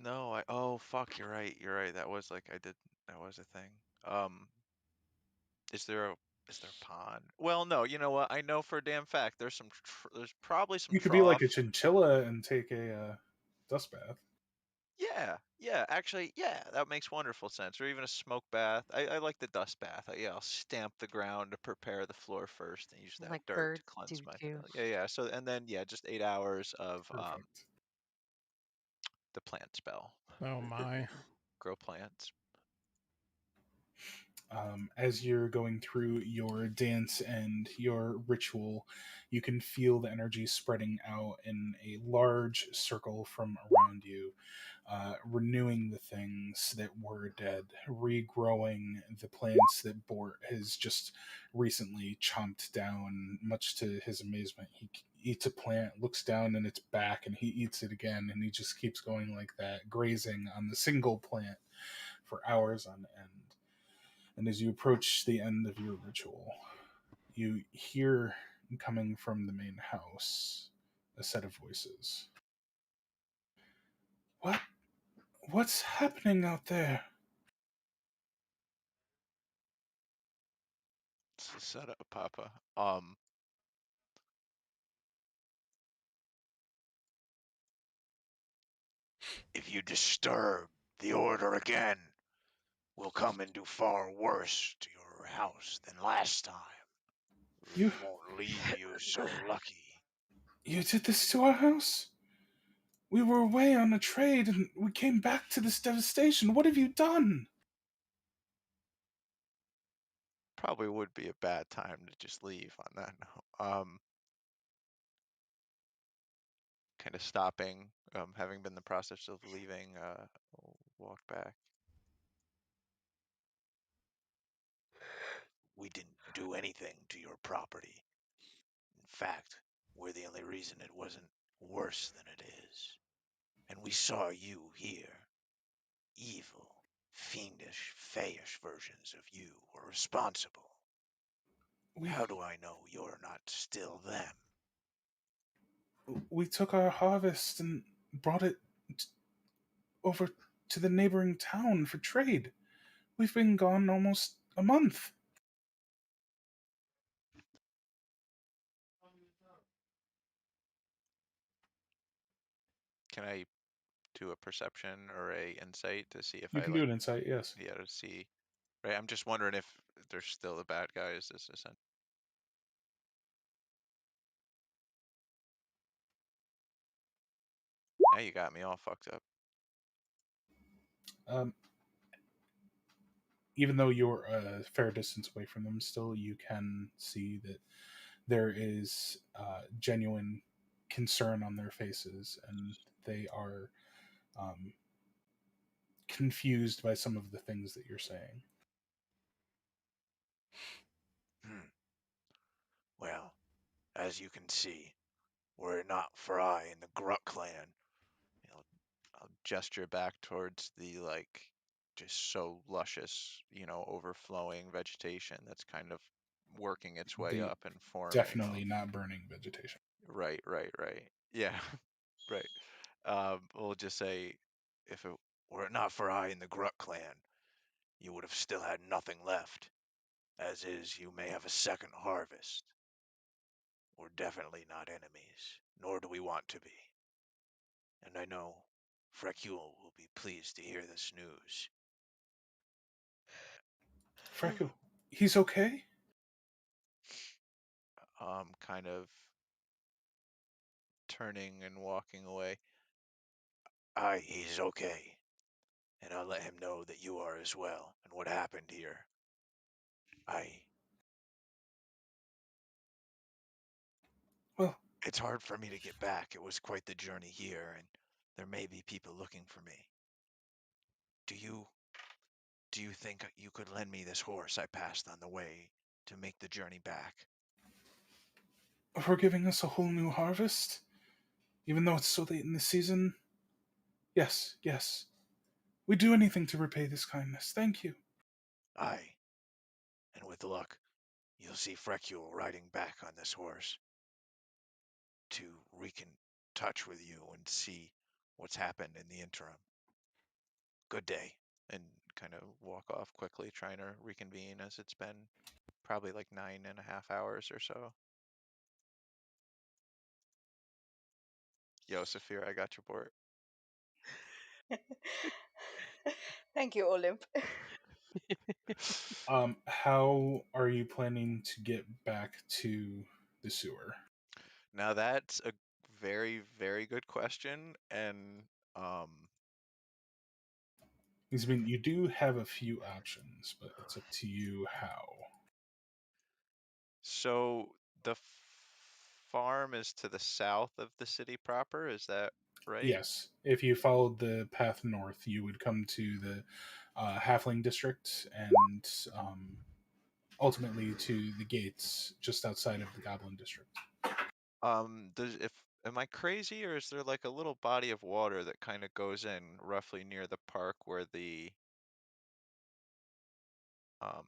no, oh fuck, you're right. You're right. That was that was a thing. Is there a pond? Well, no, you know what? I know for a damn fact there's probably some You could be like a trough. chinchilla and take a dust bath. Yeah, actually, yeah, that makes wonderful sense. Or even a smoke bath. I like the dust bath. Yeah, I'll stamp the ground to prepare the floor first and use that Like dirt to birds do cleanse my too. Yeah. So and then yeah, just 8 hours of Perfect. the plant spell. Oh my. Grow plants. As you're going through your dance and your ritual, you can feel the energy spreading out in a large circle from around you, renewing the things that were dead, regrowing the plants that Bort has just recently chomped down. Much to his amazement, he eats a plant, looks down in its back, and he eats it again, and he just keeps going like that, grazing on the single plant for hours on end. And as you approach the end of your ritual, you hear coming from the main house a set of voices. What? What's happening out there? It's a setup, Papa. If you disturb the order again, we'll come and do far worse to your house than last time. You We won't leave you so lucky. you did this to our house? We were away on a trade and we came back to this devastation. What have you done? Probably would be a bad time to just leave on that note. kind of stopping, having been the process of leaving, walk back. We didn't do anything to your property. In fact, we're the only reason it wasn't worse than it is. And we saw you here. Evil, fiendish, fayish versions of you were responsible. How do I know you're not still them? We took our harvest and brought it over to the neighboring town for trade. We've been gone almost a month. Can I do a perception or a insight to see if You I can like, do an insight, yes. yeah, to see, right? I'm just wondering if they're still the bad guys. This isn't. Now you got me all fucked up. Um, even though you're a fair distance away from them, still you can see that there is genuine concern on their faces, and they are confused by some of the things that you're saying. Well, as you can see, were it not for I and the Grut clan, You know, I'll gesture back towards the like just so luscious, overflowing vegetation that's kind of working its way The up and forming. definitely not burning vegetation. Right, right, right. Yeah, right. We'll just say, if it were it not for I and the Grut clan, you would have still had nothing left. As is, you may have a second harvest. We're definitely not enemies, nor do we want to be. And I know Frecule will be pleased to hear this news. Freckle, he's okay? kind of turning and walking away. Aye, he's okay. And I'll let him know that you are as well, and what happened here. Aye. Well, it's hard for me to get back. It was quite the journey here, and there may be people looking for me. Do you think you could lend me this horse I passed on the way to make the journey back? for giving us a whole new harvest, even though it's so late in the season. Yes, yes. We'd do anything to repay this kindness. Thank you. Aye. And with luck, you'll see Frecule riding back on this horse to recon touch with you and see what's happened in the interim. Good day. And kind of walk off quickly, trying to reconvene as it's been probably like 9.5 hours or so. Yo, Saphir, I got your port. Thank you, Olymp. How are you planning to get back to the sewer? Now that's a very, very good question, and Because, I mean, you do have a few options, but it's up to you how. so the farm is to the south of the city proper. Is that right? Yes, if you followed the path north, you would come to the Halfling district and ultimately to the gates just outside of the Goblin district. Does if am I crazy, or is there like a little body of water that kind of goes in roughly near the park where the um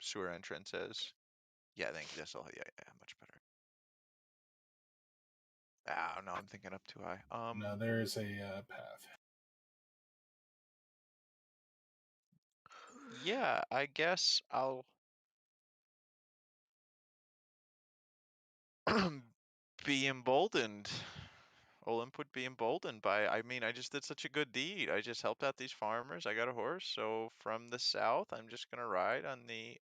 sewer entrance is? Yeah, I think this will. Yeah, yeah, much better. Ah, no, I'm thinking up too high. No, there is a path. Yeah, I guess I'll be emboldened. Olymp would be emboldened by. I mean, I just did such a good deed. I just helped out these farmers. I got a horse, so from the south, I'm just gonna ride on the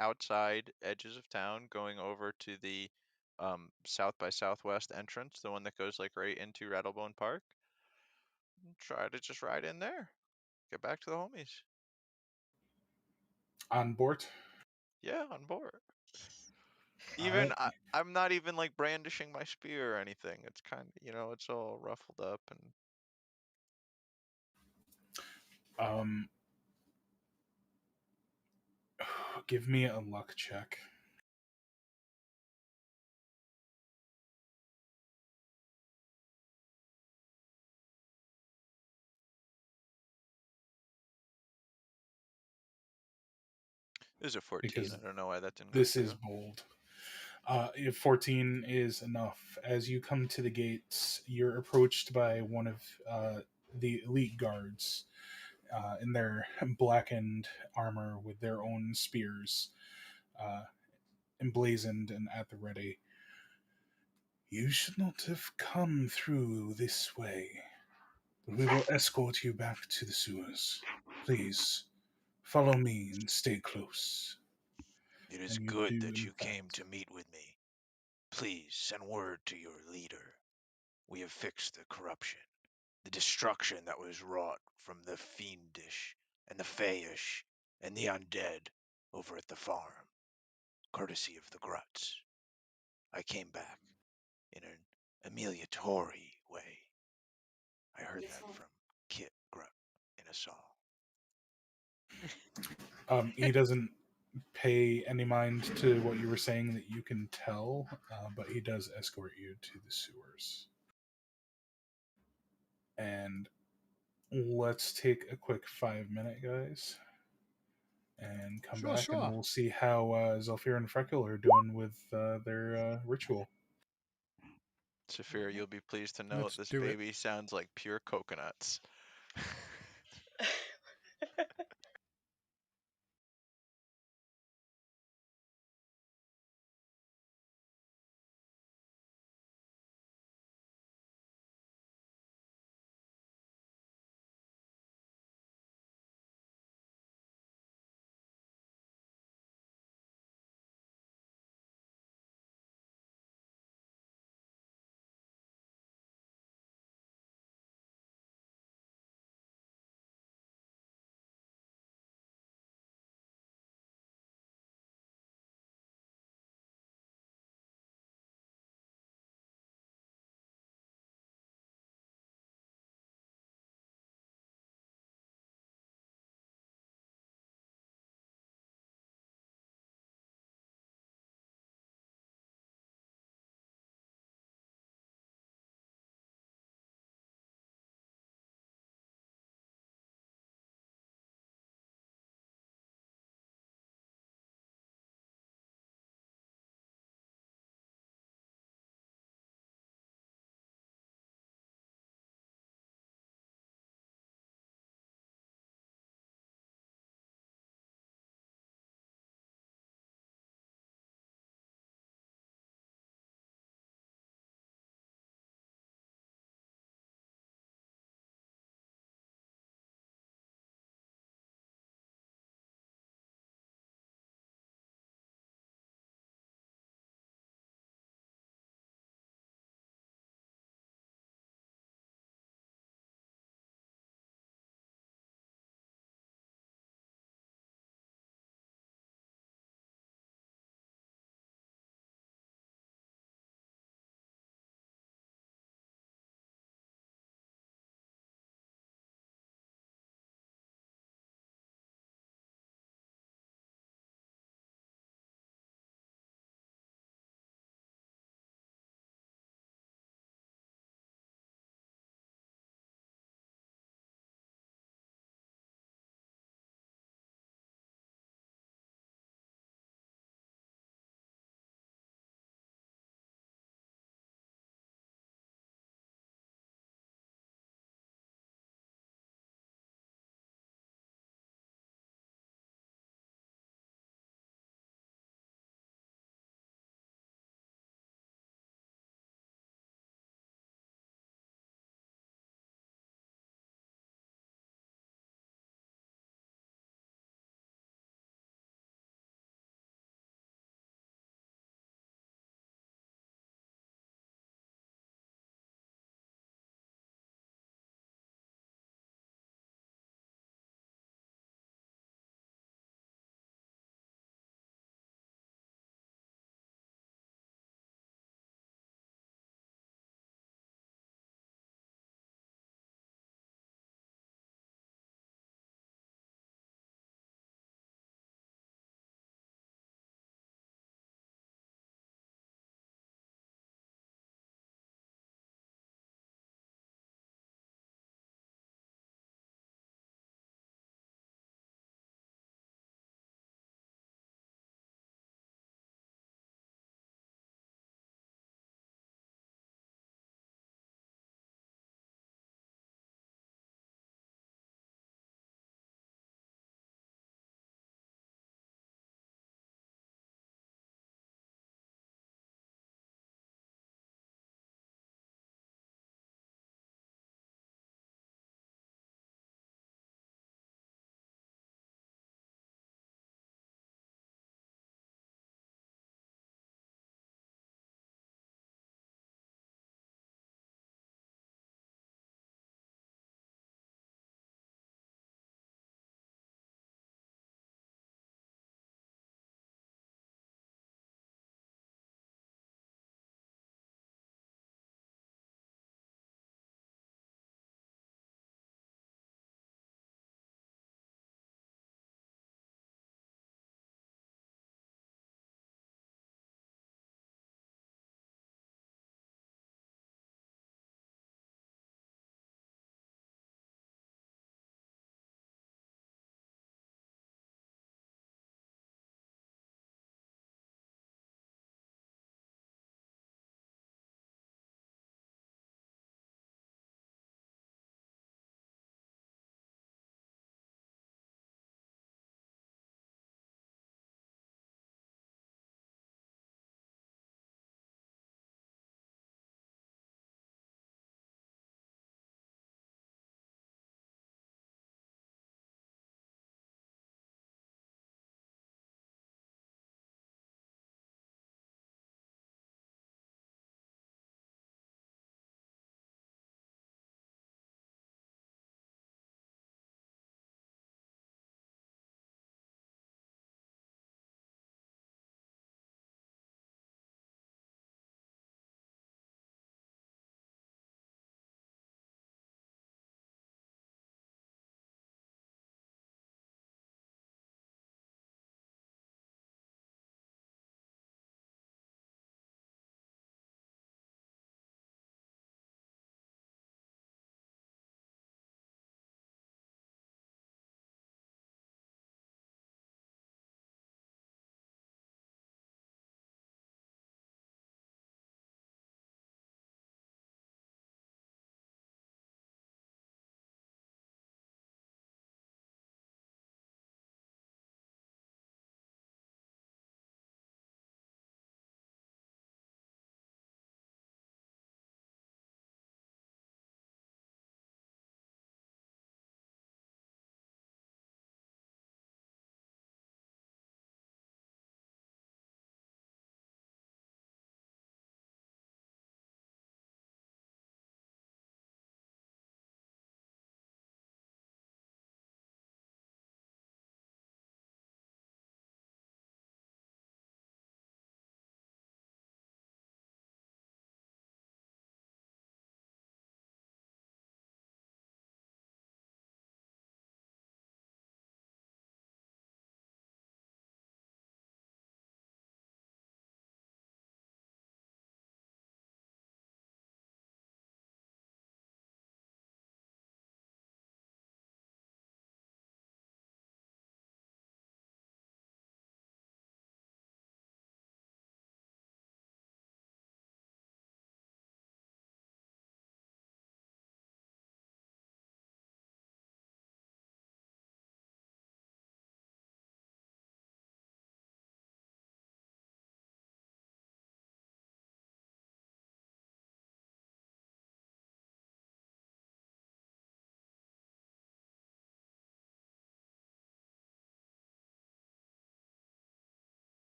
outside edges of town, going over to the south by southwest entrance, the one that goes like right into Rattlebone Park. And try to just ride in there. Get back to the homies. On board? Yeah, on board. Even I'm not even like brandishing my spear or anything. It's kind of, it's all ruffled up and Um, give me a luck check. it was a 14. Because I don't know why that didn't go this through. is bold. If 14 is enough, as you come to the gates, you're approached by one of the elite guards in their blackened armor with their own spears uh, emblazoned and at the ready. You should not have come through this way, but we will escort you back to the sewers. Please, follow me and stay close. It is And you good do, that in you came fact. to meet with me. Please send word to your leader. We have fixed the corruption, the destruction that was wrought from the fiendish and the fayish and the undead over at the farm, courtesy of the Gruts. I came back in an amelioratory way. I heard that from Kit Grut in a song. He doesn't pay any mind to what you were saying that you can tell, but he does escort you to the sewers. And let's take a quick 5 minute, guys, and come Sure, back, and sure. we'll see how Zolfir and Freckle are doing with their ritual. Saphir, you'll be pleased to know Let's this do it. baby sounds like pure coconuts.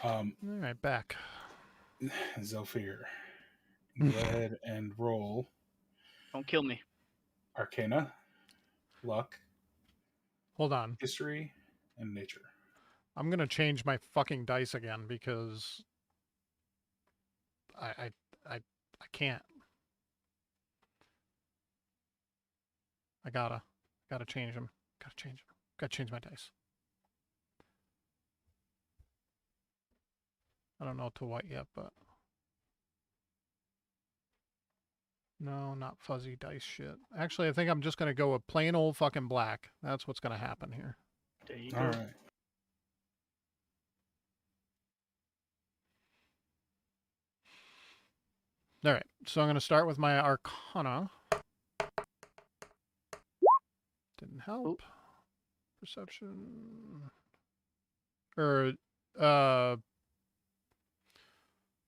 All right, back. Zephyr, go ahead and roll Don't kill me. Arcana, Luck, Hold on. History, and Nature. I'm gonna change my fucking dice again because I can't. I gotta change them. Gotta change them. Gotta change my dice. I don't know to what yet, but no, not fuzzy dice shit. Actually, I think I'm just gonna go with plain old fucking black. That's what's gonna happen here. There you All go. right. All right, so I'm gonna start with my Arcana. Didn't help. Perception. Or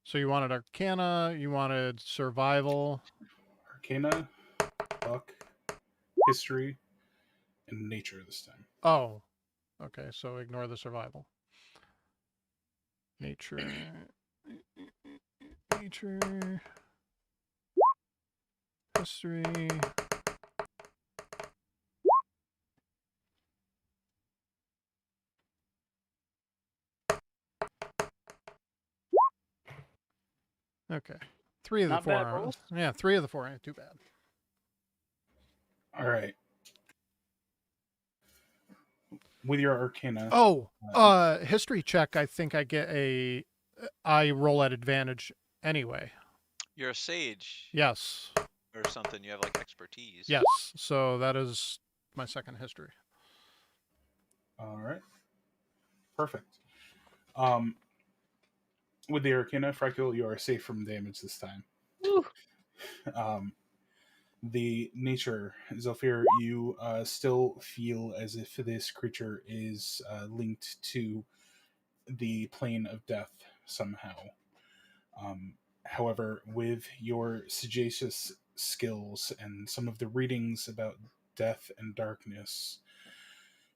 so you wanted Arcana, you wanted Survival. Arcana, Luck, History, and Nature this time. Oh, okay, so ignore the Survival. Nature. Nature. History. Okay. 3 of the Not 4 bad aren't. rolls. Yeah, 3 of the 4 ain't too bad. All right. With your Arcana. Oh, history check. I think I get I roll at advantage anyway. You're a sage Yes. or something. You have like expertise. Yes. So that is my second history. All right. Perfect. With the Arcana, Fracul, you are safe from damage this time. Woo. The nature, Zephyr, you still feel as if this creature is linked to the plane of death somehow. However, with your sagacious skills and some of the readings about death and darkness,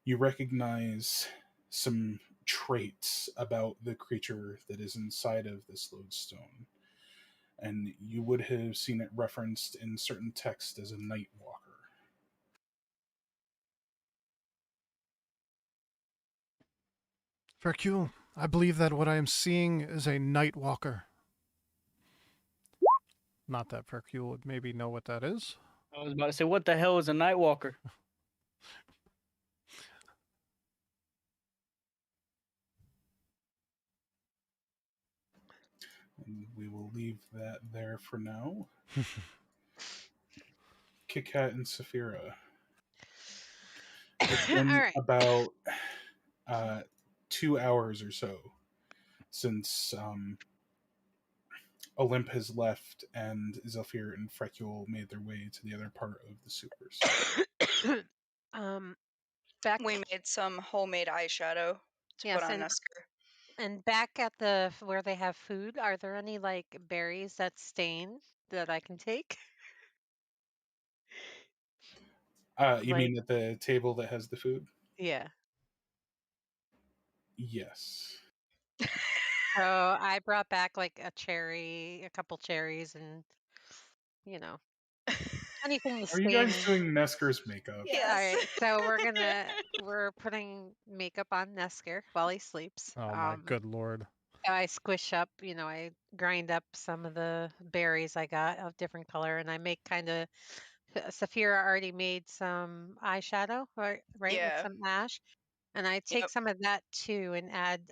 you recognize some traits about the creature that is inside of this lodestone. And you would have seen it referenced in certain text as a night walker. Vercule, I believe that what I am seeing is a night walker. Not that Vercule would maybe know what that is. I was about to say, what the hell is a night walker? And we will leave that there for now. Kit Kat and Saphira. It's All been right. about 2 hours or so since Olymp has left and Zephyr and Frecule made their way to the other part of the supers. Back. We made some homemade eyeshadow to Yes, put on and Nesker. and back at where they have food, are there any like berries that stain that I can take? You Like- mean at the table that has the food? Yeah. Yes. So I brought back like a couple cherries, and anything to Are you stain. guys doing Nesker's makeup? Yes. All right, so we're putting makeup on Nesker while he sleeps. Oh my good lord. I squish up, I grind up some of the berries I got of different color, and I make kind of. Saphira already made some eyeshadow, right? Yeah. With some ash, and I take Yep. some of that too and add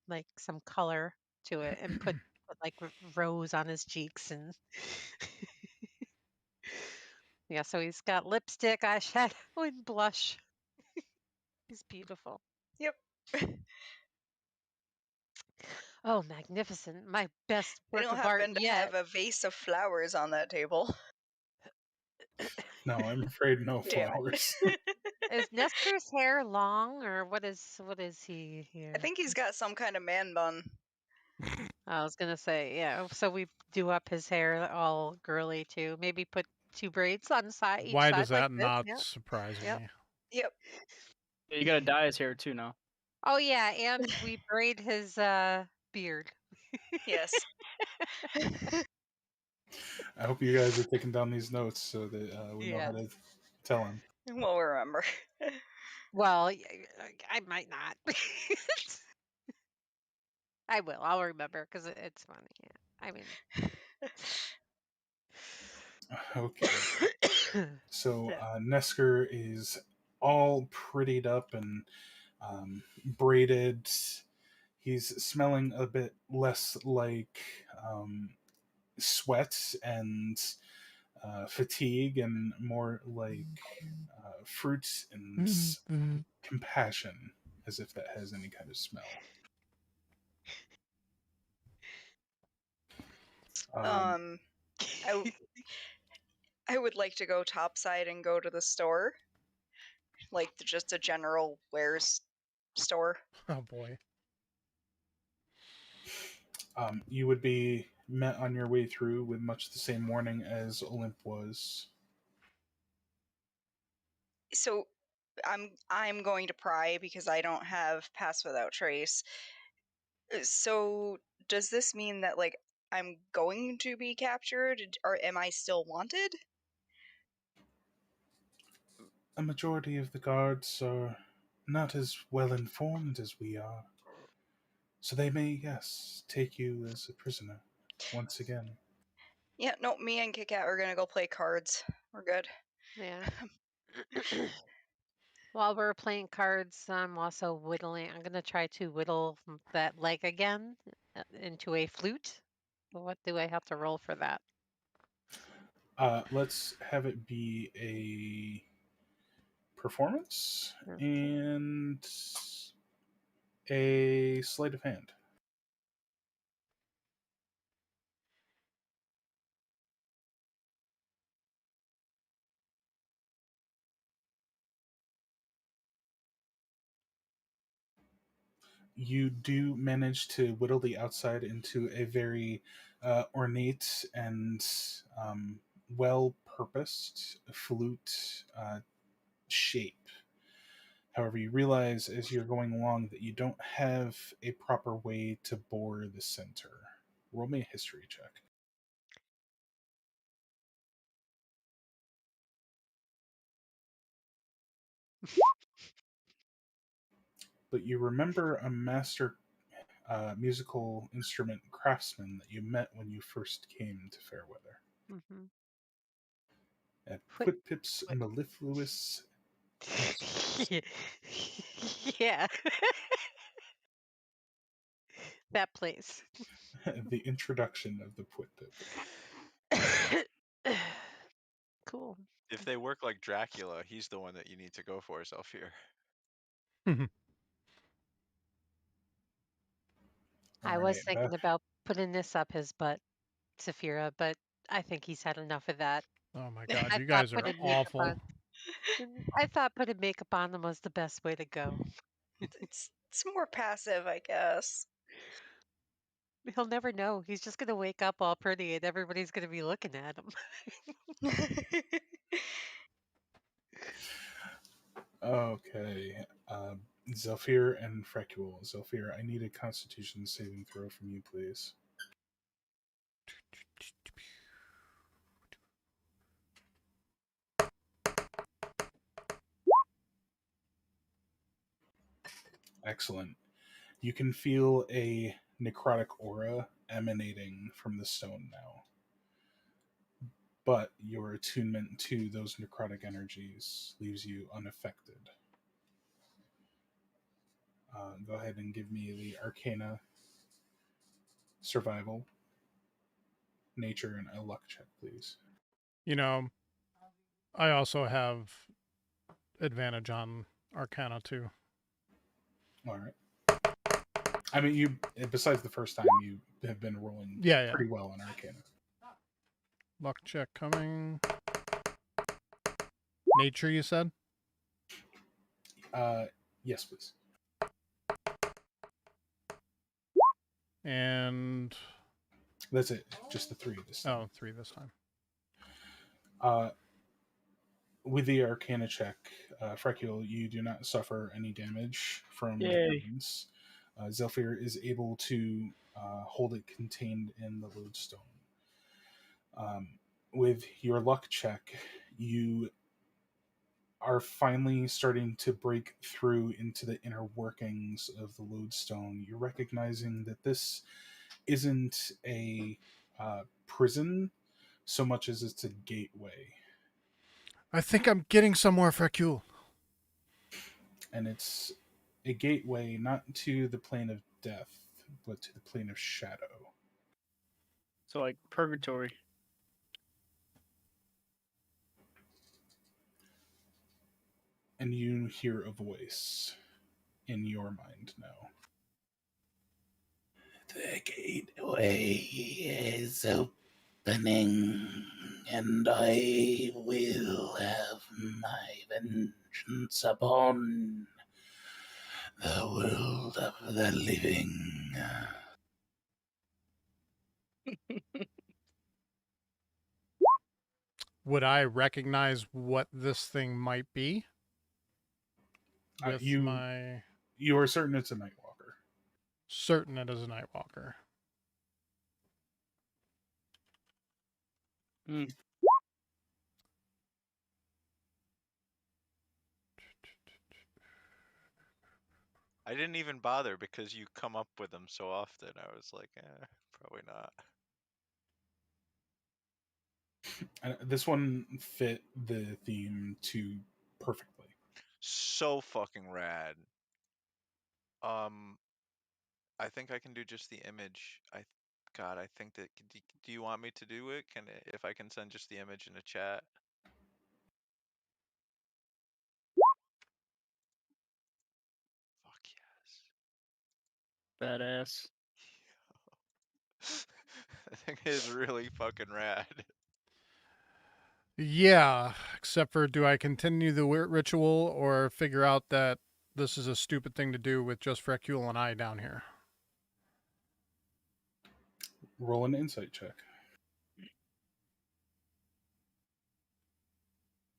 like some color to it, and put like rose on his cheeks, and yeah, so he's got lipstick, eyeshadow, and blush. He's beautiful. Yep. Oh, magnificent! My best They work don't of art happen to yet. have a vase of flowers on that table. No, I'm afraid no Damn flowers. it. Is Nestor's hair long, or what is he here? I think he's got some kind of man bun. I was gonna say, yeah. So we do up his hair all girly too. Maybe put 2 braids on side each Why side does like that this. not Yeah. surprise Yep. me? Yep. Yeah, you gotta dye his hair too now. Oh yeah, and we braid his beard. Yes. I hope you guys are taking down these notes so that we know how to tell him. We'll remember. Well, I might not. I will. I'll remember because it's funny. Yeah. I mean, Okay. So Nesker is all prettied up and braided. He's smelling a bit less like sweat and fatigue and more like fruit and compassion, as if that has any kind of smell. I would like to go topside and go to the store, like just a general wares store. Oh boy. You would be met on your way through with much the same warning as Olymp was. So I'm going to pry because I don't have pass without trace. So does this mean that like I'm going to be captured, or am I still wanted? A majority of the guards are not as well informed as we are, so they may, yes, take you as a prisoner once again. Yeah, no, me and Kit Kat are gonna go play cards. We're good. yeah. While we're playing cards, I'm also whittling. I'm gonna try to whittle that leg again into a flute. What do I have to roll for that? Let's have it be a performance Okay. and a sleight of hand. You do manage to whittle the outside into a very ornate and well purposed flute shape. However, you realize as you're going along that you don't have a proper way to bore the center. Roll me a history check. But you remember a master musical instrument craftsman that you met when you first came to Fairweather. Mm-hmm. At Put- Putpip's mellifluous yeah. That place. the introduction of the Putpip. Cool. If they work like Dracula, he's the one that you need to go for, Zephyr. I All was right, thinking Beth. about putting this up his butt, Saphira, but I think he's had enough of that. Oh my god, I you thought guys are putting makeup awful. on. I thought putting makeup on them was the best way to go. It's more passive, I guess. He'll never know. He's just gonna wake up all pretty, and everybody's gonna be looking at him. Okay. Zephyr and Frecule. Zephyr, I need a constitution saving throw from you, please. Excellent. You can feel a necrotic aura emanating from the stone now. But your attunement to those necrotic energies leaves you unaffected. Go ahead and give me the Arcana, Survival, Nature, and a luck check, please. You know, I also have advantage on Arcana too. All right. I mean, you. Besides the first time, you have been rolling pretty well on Arcana. Luck check coming. Nature, you said? Yes, please. And that's it. Just the 3 this time. Oh, 3 this time. with the Arcana check, Frecule, you do not suffer any damage from the Yay. wounds. Zephyr is able to hold it contained in the lodestone. With your luck check, you are finally starting to break through into the inner workings of the lodestone. You're recognizing that this isn't a prison so much as it's a gateway. I think I'm getting somewhere, Frecule. And it's a gateway not to the plane of death, but to the plane of shadow. So like purgatory. And you hear a voice in your mind now. The gateway is opening, and I will have my vengeance upon the world of the living. Would I recognize what this thing might be? With my You are certain it's a Nightwalker. certain it is a Nightwalker. Mm. I didn't even bother because you come up with them so often. I was like, probably not. And this one fit the theme too perfectly. So fucking rad. I think I can do just the image. God, I think that. Do you want me to do it? If I can send just the image in the chat? Fuck Badass. yes. I think it is really fucking rad. Yeah, except for do I continue the ritual or figure out that this is a stupid thing to do with just Frecule and I down here? Roll an insight check.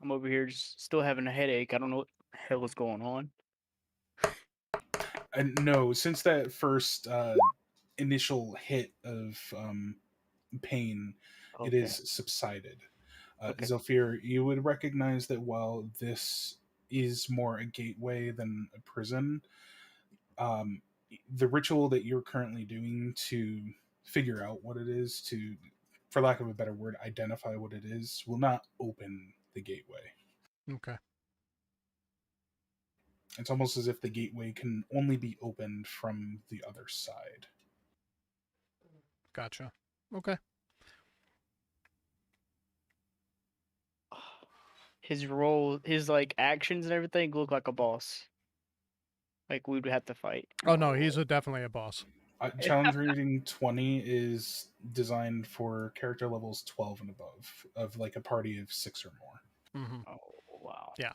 I'm over here just still having a headache. I don't know what the hell is going on. And no, since that first initial hit of pain, it Okay. is subsided. Okay. Zephyr, you would recognize that while this is more a gateway than a prison, um, the ritual that you're currently doing to figure out what it is, to, for lack of a better word, identify what it is, will not open the gateway. Okay. It's almost as if the gateway can only be opened from the other side. Gotcha. Okay. His role, his like actions and everything look like a boss. Like we would have to fight. Oh no, he's definitely a boss. Challenge rating 20 is designed for character levels 12 and above, of like a party of 6 or more. Mm-hmm. Oh wow. Yeah.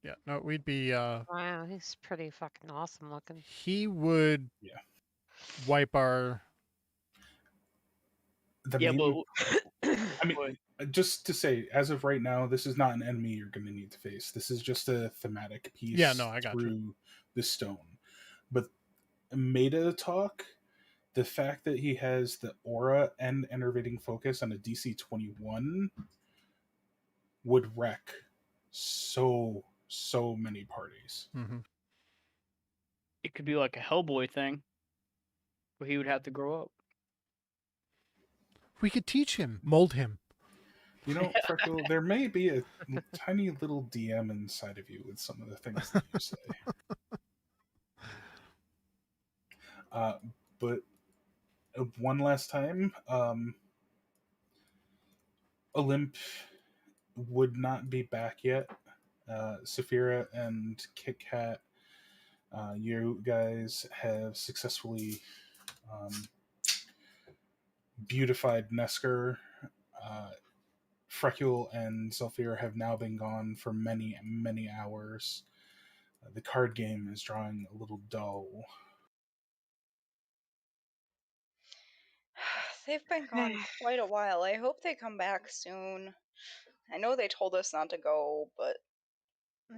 Yeah. No, we'd be. Wow, he's pretty fucking awesome looking. He would. Yeah. Wipe our. The Yeah, main, but I mean, just to say, as of right now, this is not an enemy you're going to need to face. This is just a thematic piece Yeah, no, I got through you. the stone. But meta talk, the fact that he has the aura and enervating focus on a DC 21 would wreck so many parties. Mm-hmm. it could be like a Hellboy thing, where he would have to grow up. We could teach him, mold him. You know, Freckle, there may be a tiny little DM inside of you with some of the things that you say. But one last time, Olymp would not be back yet. Saphira and Kit Kat, you guys have successfully beautified Nesker. Frecule and Zephyr have now been gone for many, many hours. The card game is drawing a little dull. They've been gone quite a while. I hope they come back soon. I know they told us not to go, but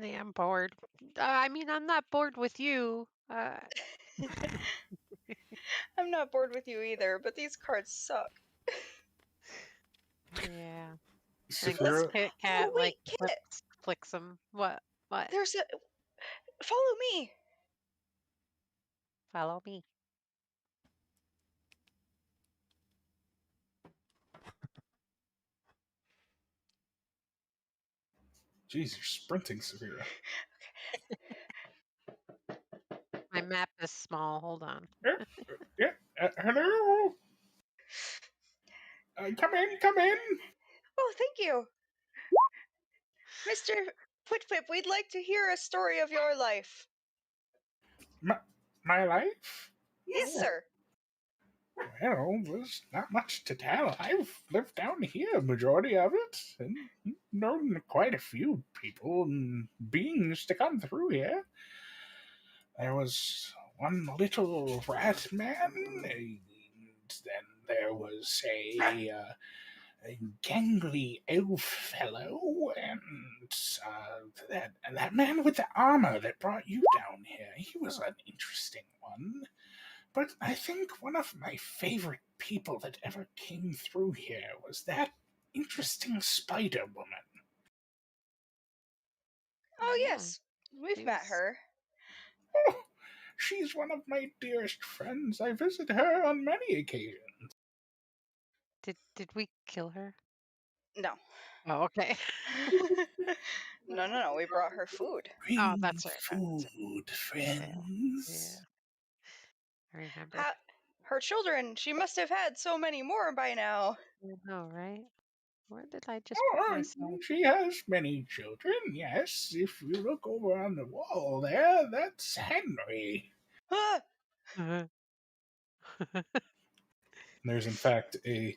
Yeah, I'm bored. I mean, I'm not bored with you. I'm not bored with you either, but these cards suck. Yeah. And Saphira, Kit Oh, Kat wait, like Kit! flicks them. What? What? There's a. Follow me! Follow me. jeez, you're sprinting, Saphira. My map is small. Hold on. Yeah, hello. Come in, come in. Oh, thank you! Mr. Whitpip, we'd like to hear a story of your life. My life? Yes, sir. Well, there's not much to tell. I've lived down here, majority of it, and known quite a few people and beings to come through here. There was one little rat man, and then there was a gangly elf fellow, and that man with the armor that brought you down here. He was an interesting one. But I think one of my favorite people that ever came through here was that interesting spider woman. Oh, Yeah, yes. We've she met was- her. Oh, she's one of my dearest friends. I visit her on many occasions. Did we kill her? No. Oh, okay. No. We brought her food. Oh, Bring that's right. That's right. food, Yeah. friends. I remember. Her children, she must have had so many more by now. I know, right? Where did I just put Oh, myself? she has many children, yes. If you look over on the wall there, that's Henry. Ah! There's, in fact, a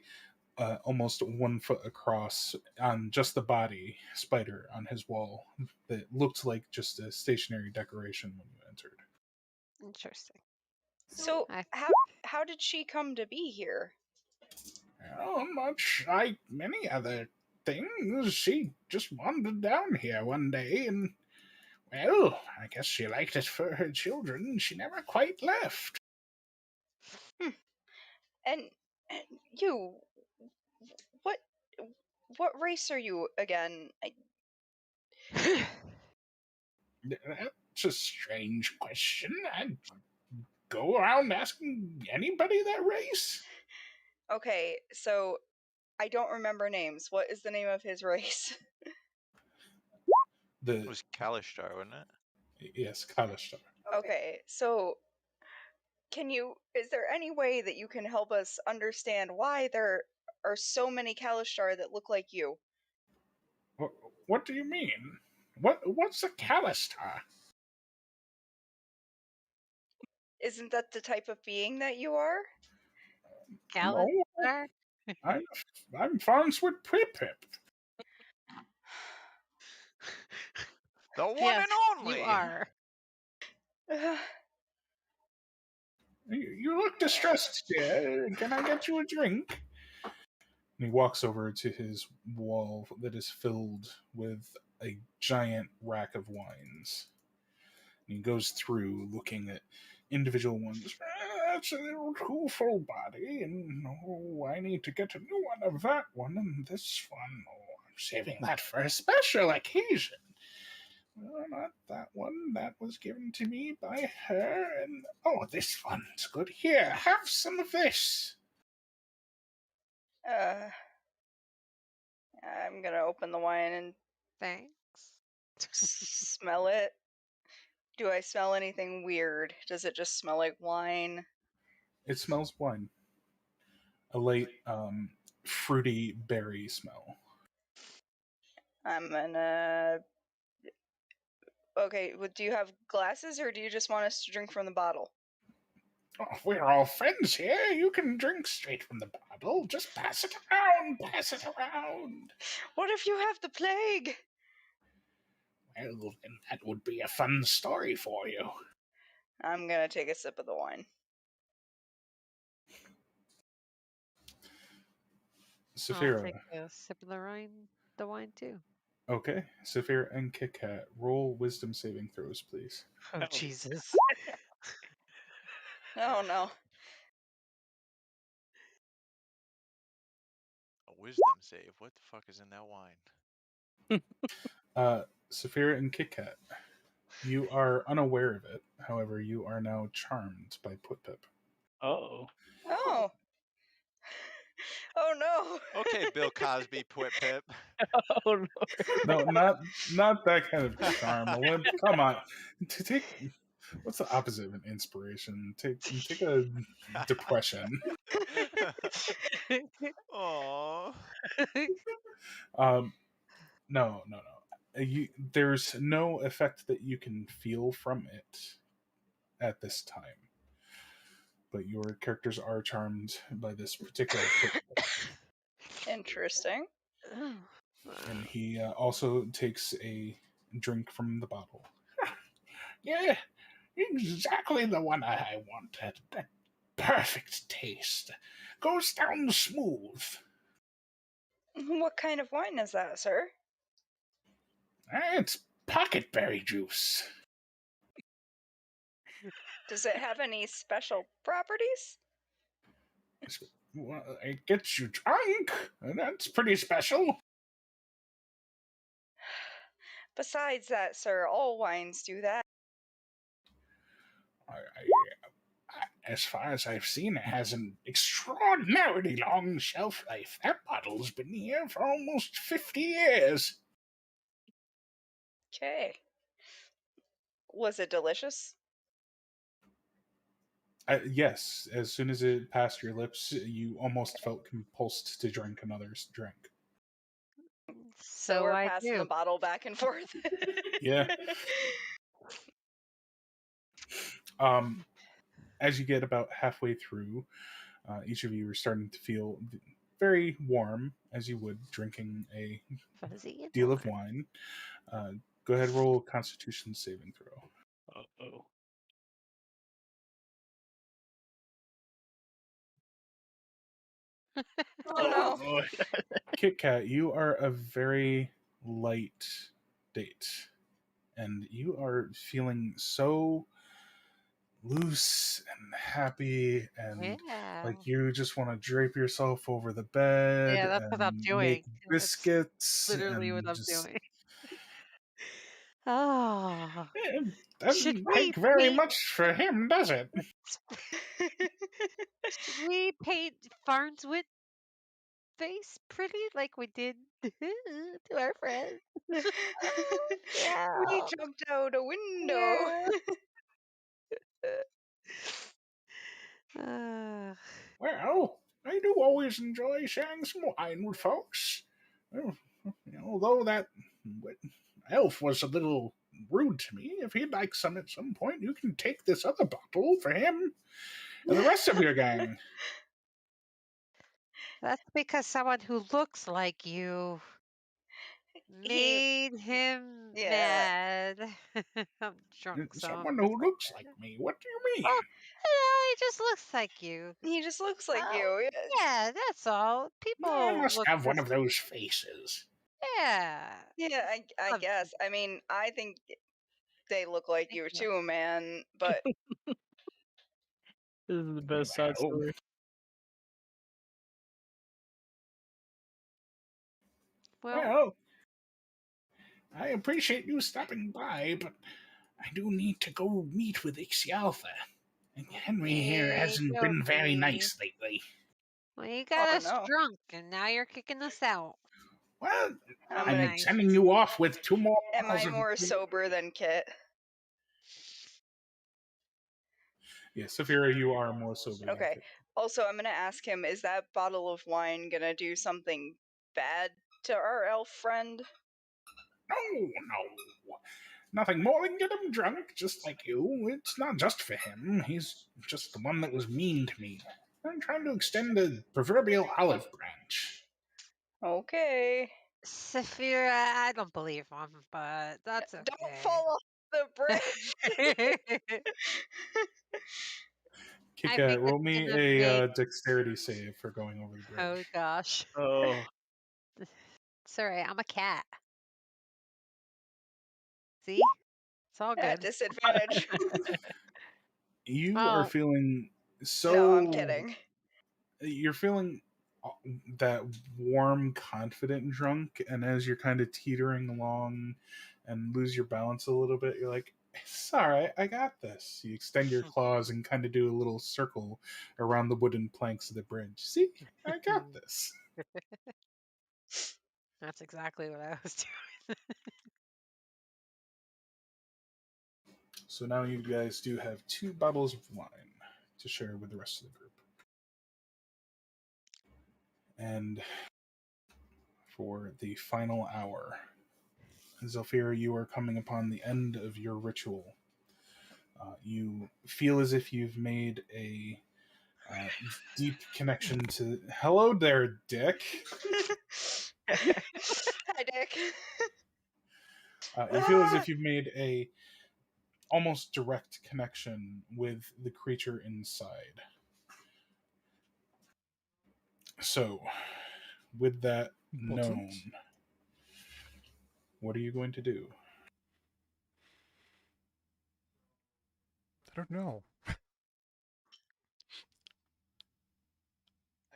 almost 1 foot across on just the body spider on his wall that looked like just a stationary decoration when you entered. Interesting. So, I how did she come to be here? Oh, much like many other things, she just wandered down here one day and, well, I guess she liked it for her children. She never quite left. And you, what what race are you again? That's a strange question. I'd go around asking anybody that race. Okay, so I don't remember names. What is the name of his race? It was Kalishtar, wasn't it? Yes, Kalishtar. Okay, so is there any way that you can help us understand why there are so many Kalishtar that look like you? What do you mean? What's a Kalishtar? Isn't that the type of being that you are? No, Calendar? I'm Farnsworth Prip. The one Yes, and only. you are. You look distressed, dear. Can I get you a drink? And he walks over to his wall that is filled with a giant rack of wines. And he goes through looking at individual ones. That's a little too full body, and oh, I need to get a new one of that one, and this one, oh, I'm saving that for a special occasion. Well, not that one. That was given to me by her, and oh, this one's good. Here, have some of this. uh, I'm gonna open the wine and Thanks. smell it. Do I smell anything weird? Does it just smell like wine? It smells wine. A light, fruity berry smell. I'm gonna. Okay, do you have glasses or do you just want us to drink from the bottle? Oh, we're all friends here. You can drink straight from the bottle. Just pass it around. Pass it around. What if you have the plague? Well, then that would be a fun story for you. I'm gonna take a sip of the wine. I'll Saphira, take a sip of the wine. the wine too. Okay, Saphir and Kit Kat, roll wisdom saving throws, please. Oh, Oh. Jesus. Oh no. A wisdom save. What the fuck is in that wine? Saphir and Kit Kat, you are unaware of it. However, you are now charmed by Put-Pip. Oh. Oh. Oh no. Okay, Bill Cosby, Pip. Oh no. No, not that kind of charm. Olymp, come on. Take what's the opposite of an inspiration? Take a depression. Aww. Um, no. There's no effect that you can feel from it at this time. But your characters are charmed by this particular put, Interesting. and he also takes a drink from the bottle. Yeah, exactly the one I wanted. That perfect taste. Goes down smooth. What kind of wine is that, sir? It's pocketberry juice. Does it have any special properties? Well, it gets you drunk. That's pretty special. Besides that, sir, all wines do that. As far as I've seen, it has an extraordinarily long shelf life. That bottle's been here for almost 50 years. Okay. Was it delicious? Yes, as soon as it passed your lips, you almost felt compulsed to drink another drink. So we're passing the bottle back and forth. Yeah. As you get about halfway through, each of you are starting to feel very warm, as you would drinking a Fuzzy deal of wine. Go ahead, roll a Constitution saving throw. Uh-oh. Oh no. Kit Kat, you are a very light date, and you are feeling so loose and happy, and like you just want to drape yourself over the bed Yeah, that's what I'm and doing. make That's biscuits. literally what And I'm just, doing. Oh. it Should doesn't we take very paint much for him, does it? should we paint Farnsworth face pretty like we did to our friend? Oh, yeah. We jumped out a window. Yeah. Well, I do always enjoy sharing some wine with folks. Well, although that elf was a little rude to me, if he'd like some at some point, you can take this other bottle for him and the rest of your gang. That's because someone who looks like you made him mad. I'm drunk, so Someone I'm who like looks like me? What do you mean? oh, yeah, he just looks like you. He just looks like Oh, you. yeah, that's all. I People must look have one just of those faces. yeah. Yeah, I Love guess. I mean, I think they look like Thank you you. too, man. But This is the best side Well, story. well, I appreciate you stopping by, but I do need to go meet with Ixialtha. And Henry here hasn't been very nice lately. Well, you got us no. drunk, and now you're kicking us out. Well, I'm I'm gonna- sending you off with 2 more Am bottles I of... more sober than Kit? Yeah, Saphira, you are more sober than Okay. Kit. Also, I'm gonna ask him: is that bottle of wine gonna do something bad to our elf friend? No. Nothing more than get him drunk, just like you. It's not just for him. He's just the one that was mean to me. I'm trying to extend the proverbial olive branch. Okay. Saphira, I don't believe him, but that's okay. Don't fall off the bridge. Kit I Kat, think roll it's me gonna a make. dexterity save for going over the bridge. Oh gosh. Oh. It's all right. I'm a cat. See? It's all At good. disadvantage. You are Oh, feeling No, I'm so. kidding. You're feeling that warm, confident drunk, and as you're kind of teetering along and lose your balance a little bit, you're like, "It's all right, I got this." You extend your claws and kind of do a little circle around the wooden planks of the bridge. See, I got this. that's exactly what I was doing. So now you guys do have 2 bottles of wine to share with the rest of the group. And for the final hour, Zephyr, you are coming upon the end of your ritual. You feel as if you've made a deep connection to. Hello there, Dick. Hi, Dick. You feel as if you've made a almost direct connection with the creature inside. So, with that Important. known, what are you going to do? I don't know. I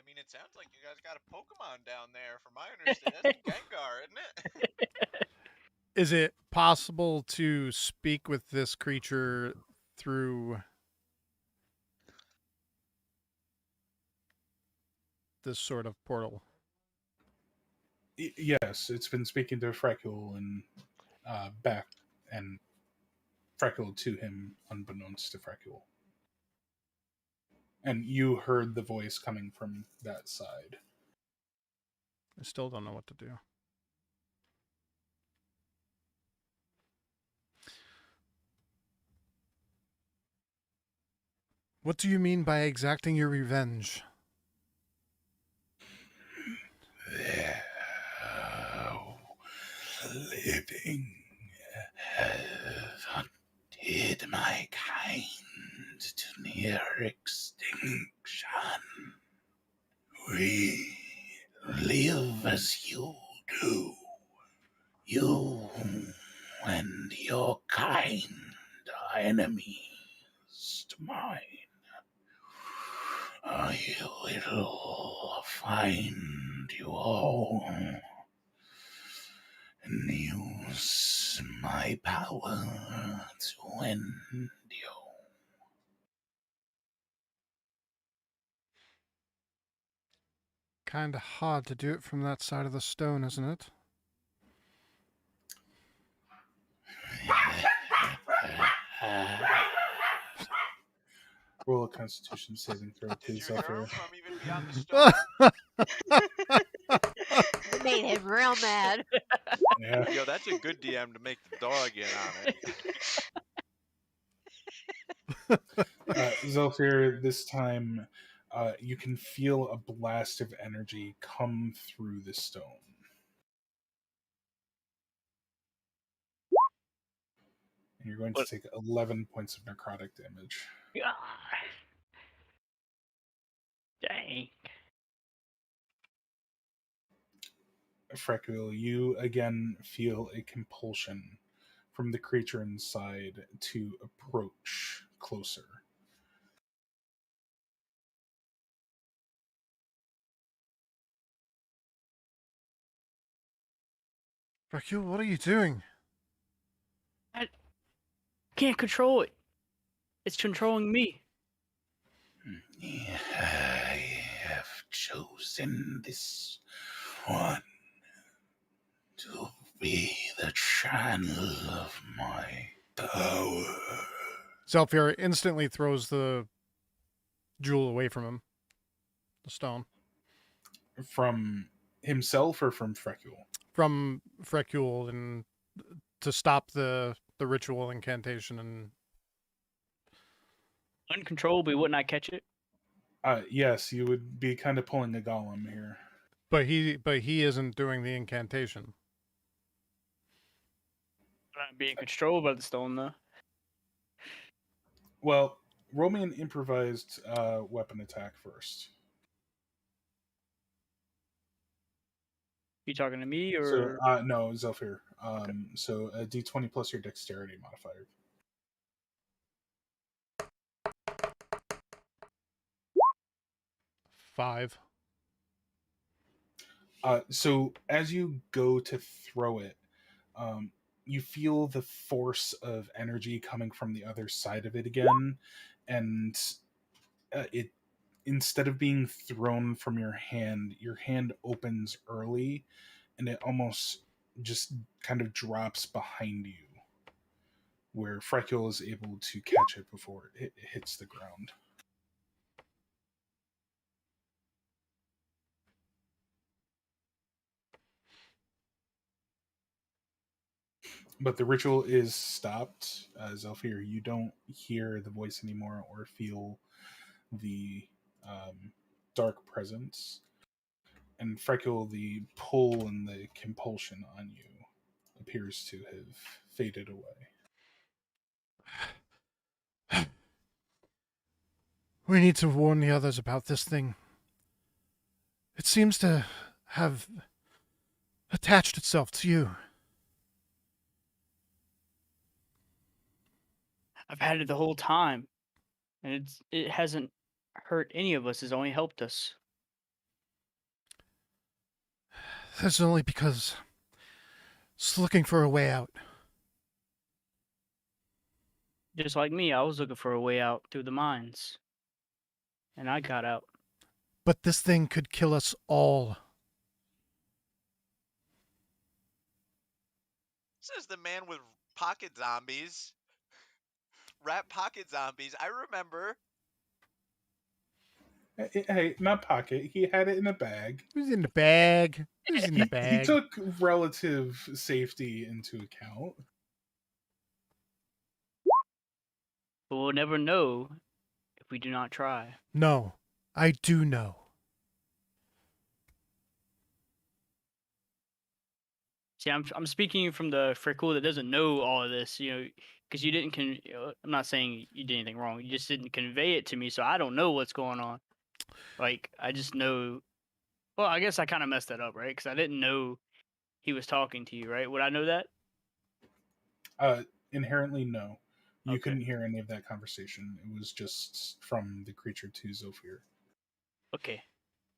mean, it sounds like you guys got a Pokemon down there. From my understanding, that's a Gengar, isn't it? Is it possible to speak with this creature through this sort of portal? Yes, it's been speaking to Frecule and back, and Frecule to him, unbeknownst to Frecule. And you heard the voice coming from that side. I still don't know what to do. What do you mean by exacting your revenge? Living have hunted my kind to near extinction. We live as you do. You and your kind are enemies to mine. I will find you all and use my power to end you. Kinda hard to do it from that side of the stone, isn't it? Roll a Constitution saving throw, Did please, you hear Zephyr. him from even beyond the stone? It made him real mad. Yeah. Yo, that's a good DM to make the dog in on it. Zephyr, this time you can feel a blast of energy come through the stone. And you're going to What? take 11 points of necrotic damage. Ah, dang. Frecule, you again feel a compulsion from the creature inside to approach closer. Raquel, what are you doing? I can't control it. It's controlling me. I have chosen this one to be the channel of my power. Zephyr instantly throws the jewel away from him. The stone. From himself or from Frecule? From Frecule and to stop the ritual incantation and Uncontrollably, wouldn't I catch it? Yes, you would be kind of pulling a golem here. but he isn't doing the incantation. I'm not being controlled by the stone, though. Well, roll me an improvised weapon attack first. You talking to me So, or? no, Zephyr. So a d20 plus your dexterity modifier. 5. So as you go to throw it, um, you feel the force of energy coming from the other side of it again, and it instead of being thrown from your hand opens early, and it almost just kind of drops behind you, where Freckle is able to catch it before it hits the ground. But the ritual is stopped. Zelfir, you don't hear the voice anymore or feel the dark presence. And Freckle, the pull and the compulsion on you appears to have faded away. We need to warn the others about this thing. It seems to have attached itself to you. I've had it the whole time, and it hasn't hurt any of us. It's only helped us. That's only because it's looking for a way out. Just like me, I was looking for a way out through the mines, and I got out. But this thing could kill us all. Says the man with pocket zombies. Rat pocket zombies. I remember. Hey, not pocket. He had it in a bag. It was in the bag. It was in the He bag. took relative safety into account. But we'll never know if we do not try. No, I do know. See, I'm speaking from the Freckle that doesn't know all of this, because you didn't. I'm not saying you did anything wrong. You just didn't convey it to me, so I don't know what's going on. Like, I just know. Well, I guess I kind of messed that up, right? Because I didn't know he was talking to you, right? Would I know that? Inherently, no. You Okay. couldn't hear any of that conversation. It was just from the creature to Zofir. Okay.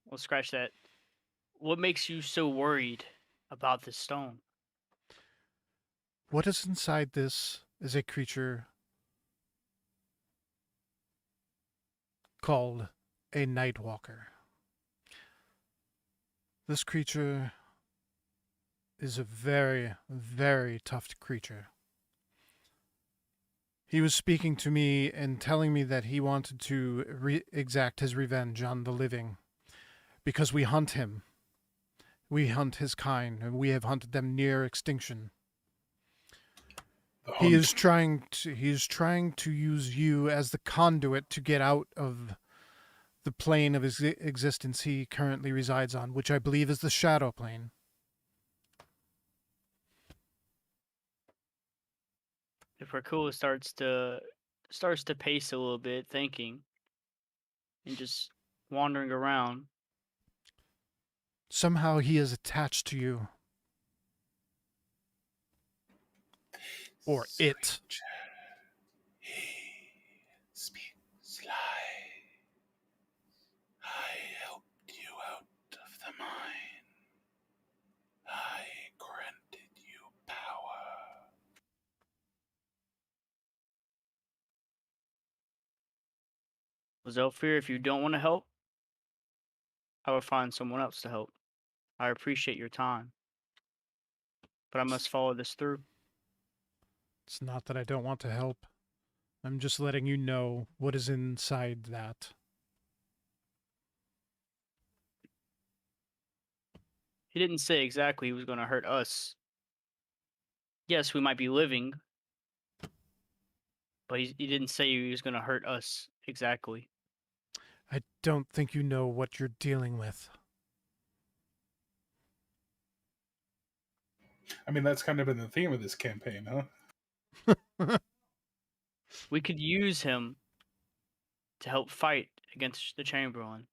We'll scratch that. What makes you so worried about this stone? What is inside this is a creature called a Nightwalker. This creature is a very, very tough creature. He was speaking to me and telling me that he wanted to exact his revenge on the living because we hunt him. We hunt his kind, and we have hunted them near extinction. He is trying to use you as the conduit to get out of the plane of his existence he currently resides on, which I believe is the shadow plane. If Rakula starts to pace a little bit, thinking, and just wandering around. Somehow he is attached to you. Or it. He speaks lie. I helped you out of the mine. I granted you power. Zelfir, if you don't want to help, I will find someone else to help. I appreciate your time, but I must follow this through. It's not that I don't want to help. I'm just letting you know what is inside that. He didn't say exactly he was going to hurt us. Yes, we might be living, but he didn't say he was going to hurt us exactly. I don't think you know what you're dealing with. I mean, that's kind of been the theme of this campaign, huh? We could use him to help fight against the Chamberlain.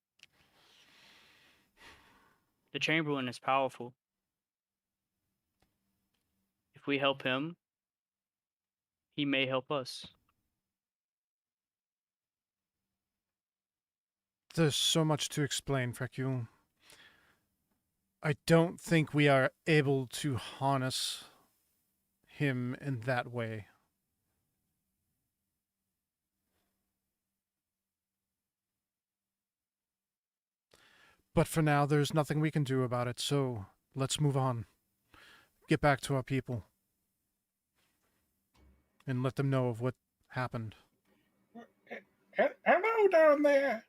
The Chamberlain is powerful. if we help him, he may help us. There's so much to explain, Frecule. I don't think we are able to harness him in that way. But for now, there's nothing we can do about it, so let's move on. Get back to our people. And let them know of what happened. Hello down there.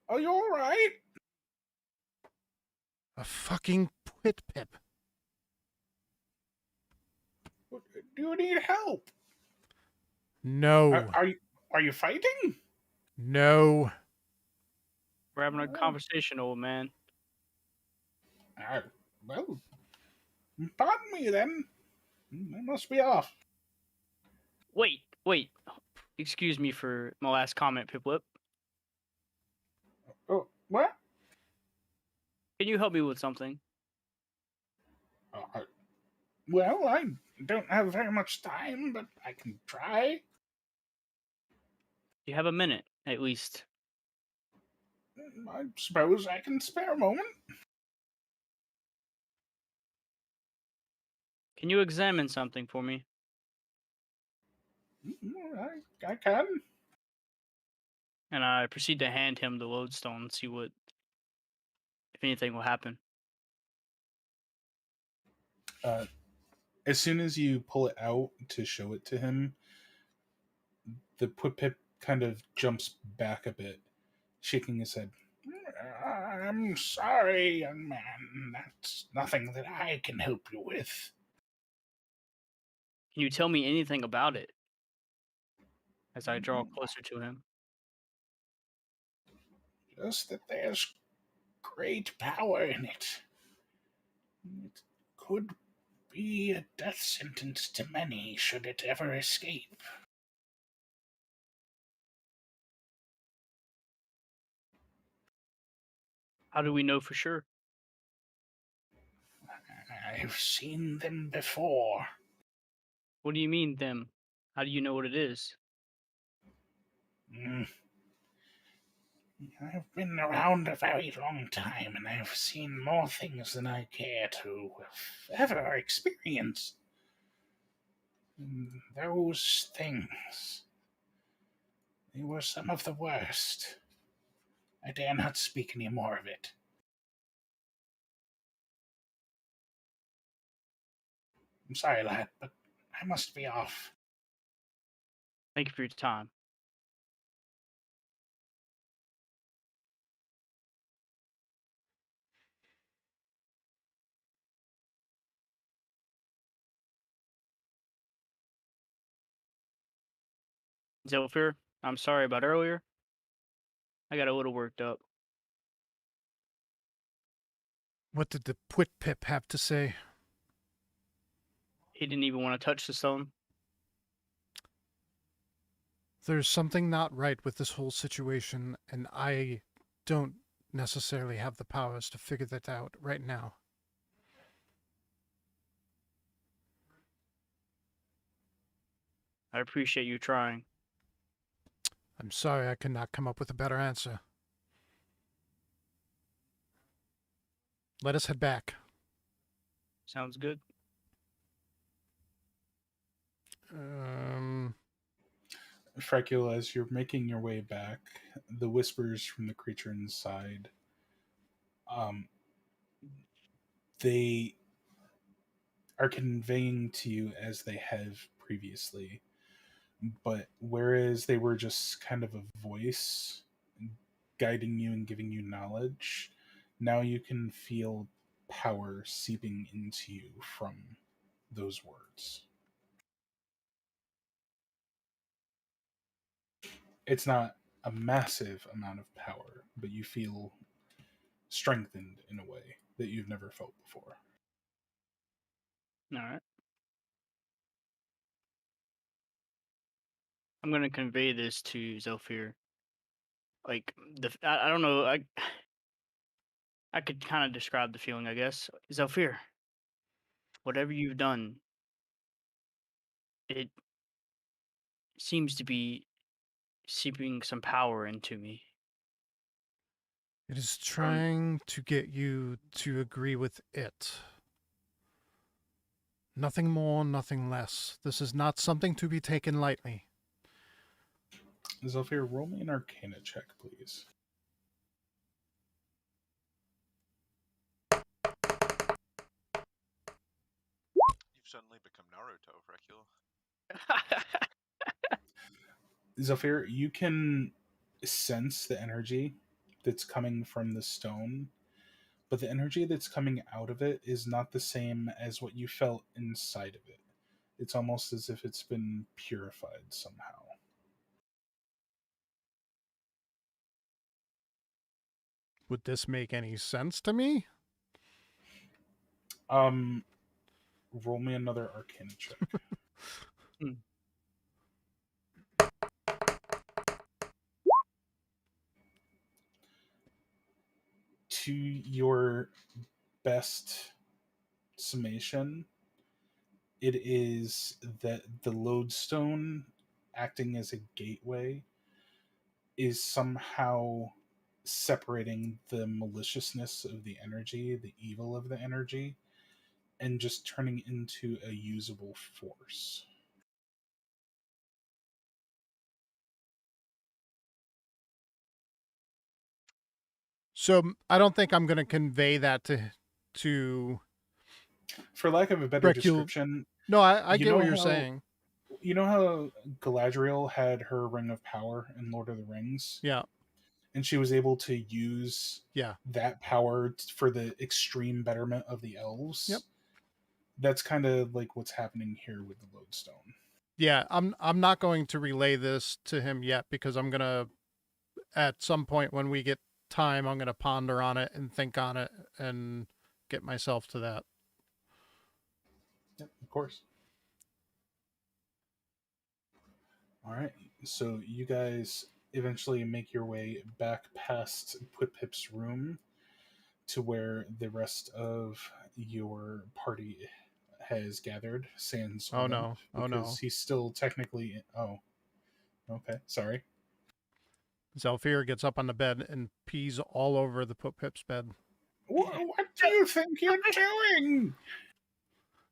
Are you all right? A fucking pit pip. Do you need help? No. Are you fighting? No. We're having a conversation, old man. Well, pardon me then. I must be off. Wait. Excuse me for my last comment, Piplup. Oh, what? Can you help me with something? Well, I don't have very much time, but I can try. You have a minute, at least. I suppose I can spare a moment. Can you examine something for me? I can. And I proceed to hand him the lodestone and see what, if anything, will happen. As soon as you pull it out to show it to him, the Pip kind of jumps back a bit, shaking his head. I'm sorry, young man. That's nothing that I can help you with. Can you tell me anything about it? As I draw closer to him. Just that there's great power in it. It could be a death sentence to many should it ever escape. How do we know for sure? I've seen them before. What do you mean, them? How do you know what it is? I've been around a very long time, and I've seen more things than I care to ever experience. And those things, they were some of the worst. I dare not speak any more of it. I'm sorry, lad, but I must be off. Thank you for your time. Zephyr, I'm sorry about earlier. I got a little worked up. What did the pit pip have to say? He didn't even want to touch the stone. There's something not right with this whole situation, and I don't necessarily have the powers to figure that out right now. I appreciate you trying. I'm sorry I could not come up with a better answer. Let us head back. Sounds good. Frecule, as you're making your way back, the whispers from the creature inside, they are conveying to you as they have previously. But whereas they were just kind of a voice guiding you and giving you knowledge, now you can feel power seeping into you from those words. It's not a massive amount of power, but you feel strengthened in a way that you've never felt before. All right. I'm gonna convey this to Zephyr. Like I don't know. I could kind of describe the feeling, I guess. Zephyr, whatever you've done, it seems to be seeping some power into me. It is trying to get you to agree with it. Nothing more, nothing less. This is not something to be taken lightly. Zephyr, roll me an Arcana check, please. You've suddenly become Naruto, Recula. Zephyr, you can sense the energy that's coming from the stone, but the energy that's coming out of it is not the same as what you felt inside of it. It's almost as if it's been purified somehow. Would this make any sense to me? Roll me another Arcana check. To your best summation, it is that the lodestone acting as a gateway is somehow separating the maliciousness of the energy, the evil of the energy, and just turning into a usable force. So I don't think I'm going to convey that to For lack of a better Recul. description, No, I you get know what you're how- saying. you know how Galadriel had her ring of power in Lord of the Rings? Yeah, And she was able to use yeah. that power for the extreme betterment of the elves. Yep. That's kind of like what's happening here with the lodestone. Yeah, I'm not going to relay this to him yet because I'm going to, at some point when we get time, I'm going to ponder on it and think on it and get myself to that. Yep, of course. All right. So you guys eventually make your way back past Pip-Pip's room to where the rest of your party has gathered, sans Oh Olymp, no. Oh no. because he's still technically. Oh, okay. Sorry. Zephyr gets up on the bed and pees all over the Pip's bed. What do you think you're doing?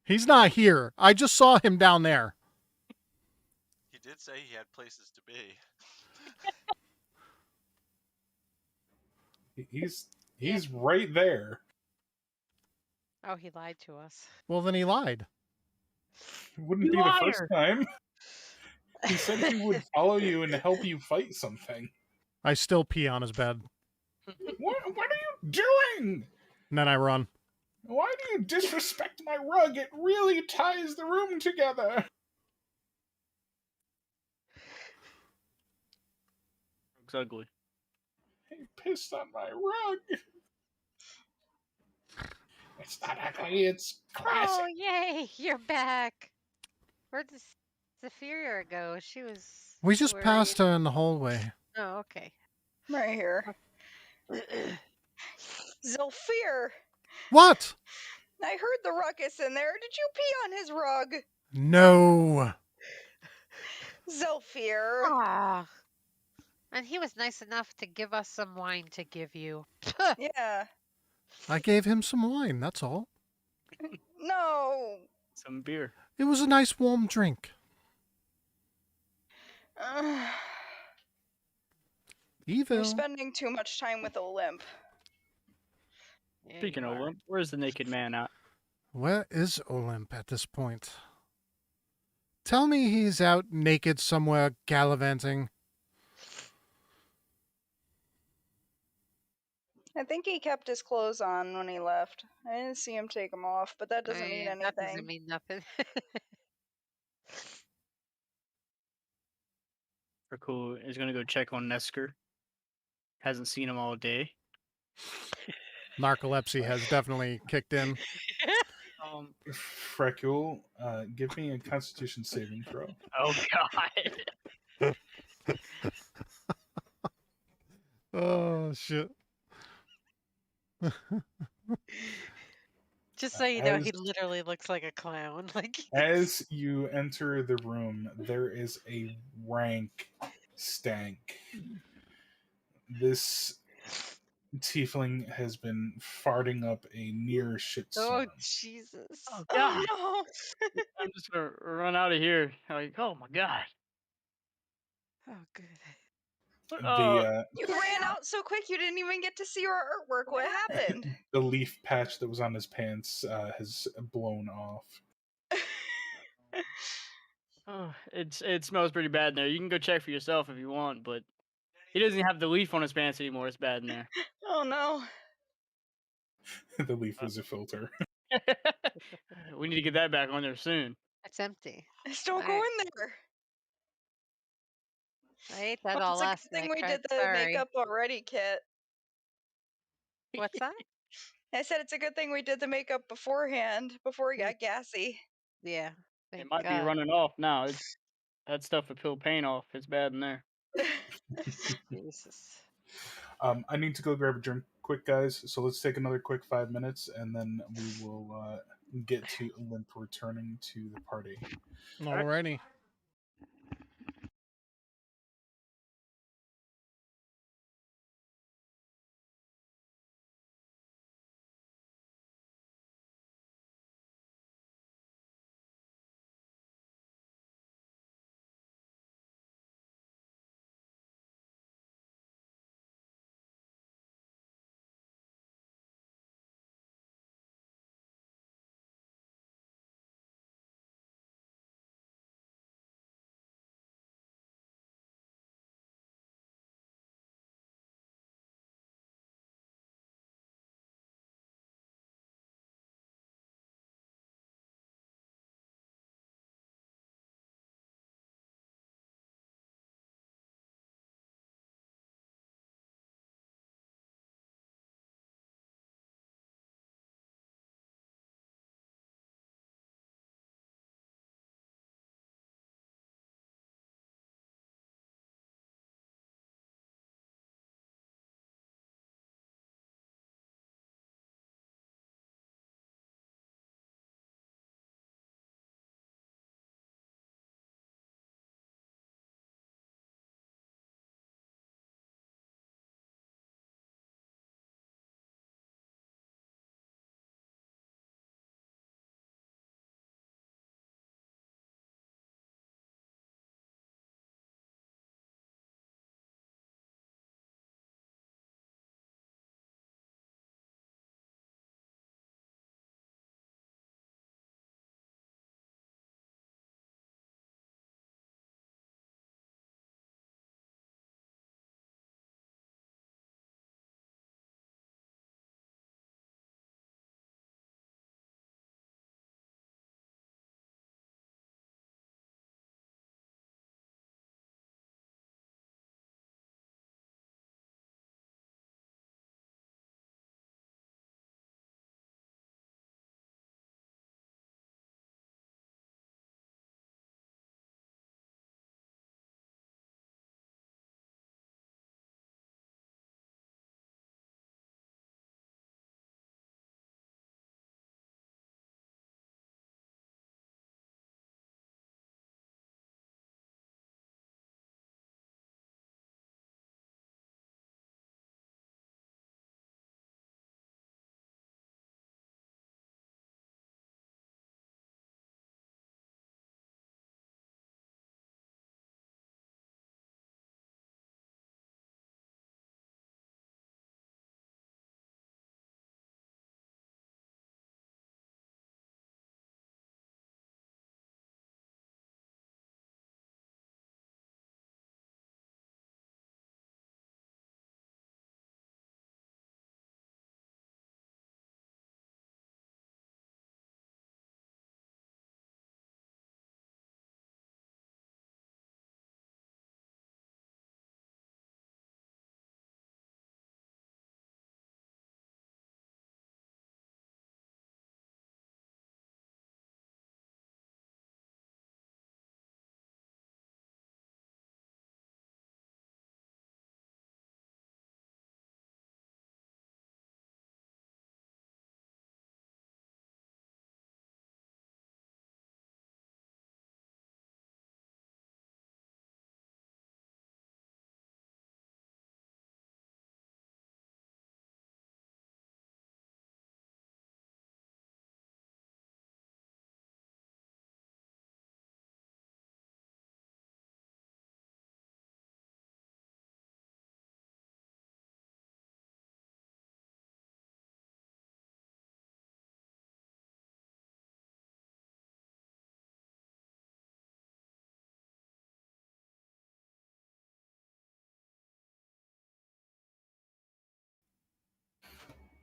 He's not here. I just saw him down there. He did say he had places to be. He's right there. Oh, he lied to us. Well, then he lied. Wouldn't You be the first liar! time. He said he would follow you and help you fight something. I still pee on his bed. What are you doing? And then I run. Why do you disrespect my rug? It really ties the room together. Looks ugly. He pissed on my rug. It's not ugly, it's classic. Oh, yay! You're back. Where did Zephyria go? She was. We just worried. passed her in the hallway. Oh, okay. Right here. Zephyr! What? I heard the ruckus in there. Did you pee on his rug? No. Zephyr! Ah. And he was nice enough to give us some wine to give you. Yeah. I gave him some wine, that's all. No. Some beer. It was a nice warm drink. Evil. You're spending too much time with Olymp. Yeah, Speaking you of are. Olymp, where's the naked man at? Where is Olymp at this point? Tell me he's out naked somewhere gallivanting. I think he kept his clothes on when he left. I didn't see him take them off, but that doesn't Oh, mean yeah, anything. that doesn't mean nothing. Cool is gonna go check on Nesker. Hasn't seen him all day. Narcolepsy has definitely kicked in. Frecule, give me a Constitution saving throw. Oh god. Oh, shit. Just so you know, As he literally looks like a clown. Like as you enter the room, there is a rank stank. This tiefling has been farting up a near oh shitstorm. Jesus. Oh Oh God! no. I'm just gonna run out of here. Like, oh my God! Oh good. The You ran out so quick you didn't even get to see your artwork. What happened? the leaf patch that was on his pants has blown off. It smells pretty bad in there. You can go check for yourself if you want, but he doesn't have the leaf on his pants anymore. It's bad in there. Oh no. The leaf was a filter. We need to get that back on there soon. It's empty. Just don't go Alright. in there. I ate that Well, all it's a good last thing night. we Craig. did the Sorry. makeup already, Kit. What's that? I said it's a good thing we did the makeup beforehand, before we Mm. got gassy. Yeah. It Thank might be God. running off now. That stuff will peel paint off. It's bad in there. Jesus. I need to go grab a drink quick, guys. So let's take another quick 5 minutes, and then we will get to Limp returning to the party. Alrighty.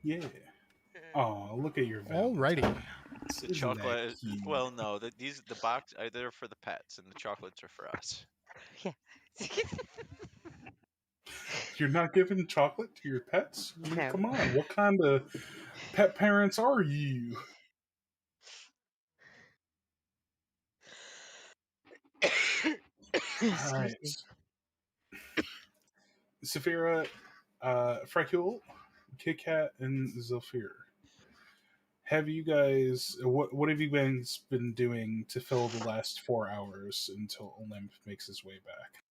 Yeah. Oh, look at your Alrighty. Valentine's. The Isn't that chocolate. cute? Well, no, the box they're for the pets, and the chocolates are for us. Yeah. You're not giving chocolate to your pets? I mean, No. come on. What kind of pet parents are you? All Excuse right. me. Saphira, Frecule, Kit Kat, and Zephyr. Have you guys what have you guys been doing to fill the last 4 hours until Olymp makes his way back?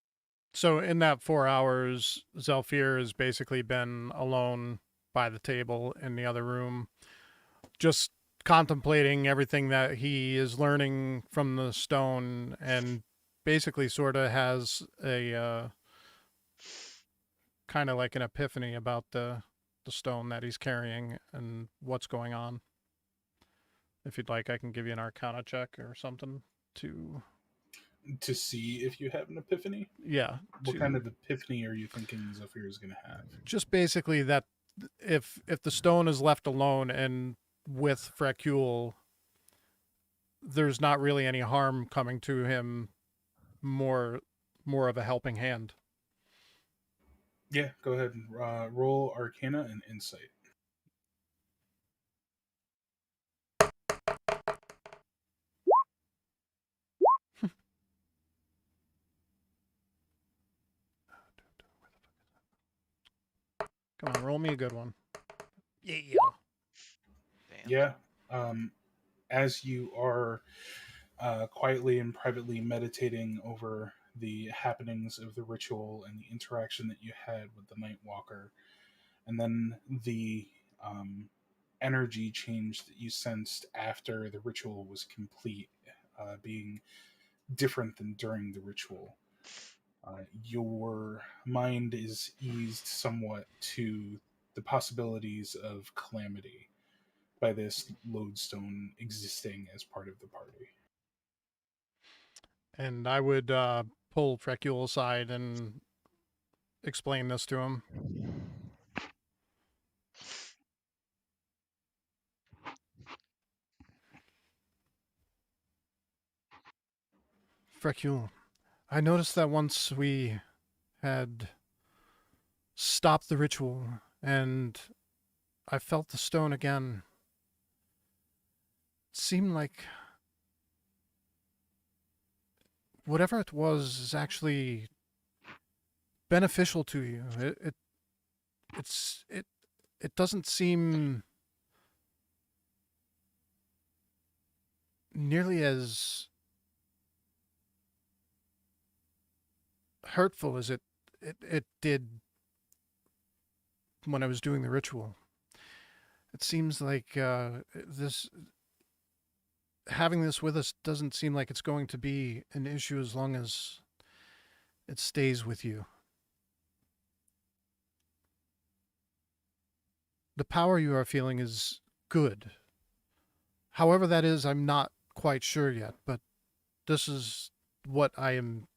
So in that 4 hours, Zelfir has basically been alone by the table in the other room, just contemplating everything that he is learning from the stone, and basically sort of has a kind of like an epiphany about the stone that he's carrying and what's going on. If you'd like, I can give you an Arcana check or something to. To see if you have an epiphany? Yeah. What kind of epiphany are you thinking Zephyr is going to have? Just basically that if the stone is left alone and with Frecule, there's not really any harm coming to him. More of a helping hand. Yeah, go ahead and roll Arcana and Insight. Come on, roll me a good one. Yeah. Damn. Yeah. As you are quietly and privately meditating over the happenings of the ritual and the interaction that you had with the Night Walker, and then the energy change that you sensed after the ritual was complete, being different than during the ritual. Your mind is eased somewhat to the possibilities of calamity by this lodestone existing as part of the party. And I would pull Frecule aside and explain this to him. Frecule, I noticed that once we had stopped the ritual and I felt the stone again, it seemed like whatever it was is actually beneficial to you. It doesn't seem nearly as hurtful as it did when I was doing the ritual. It seems like this having this with us doesn't seem like it's going to be an issue as long as it stays with you. The power you are feeling is good. However that is, I'm not quite sure yet, but this is what I am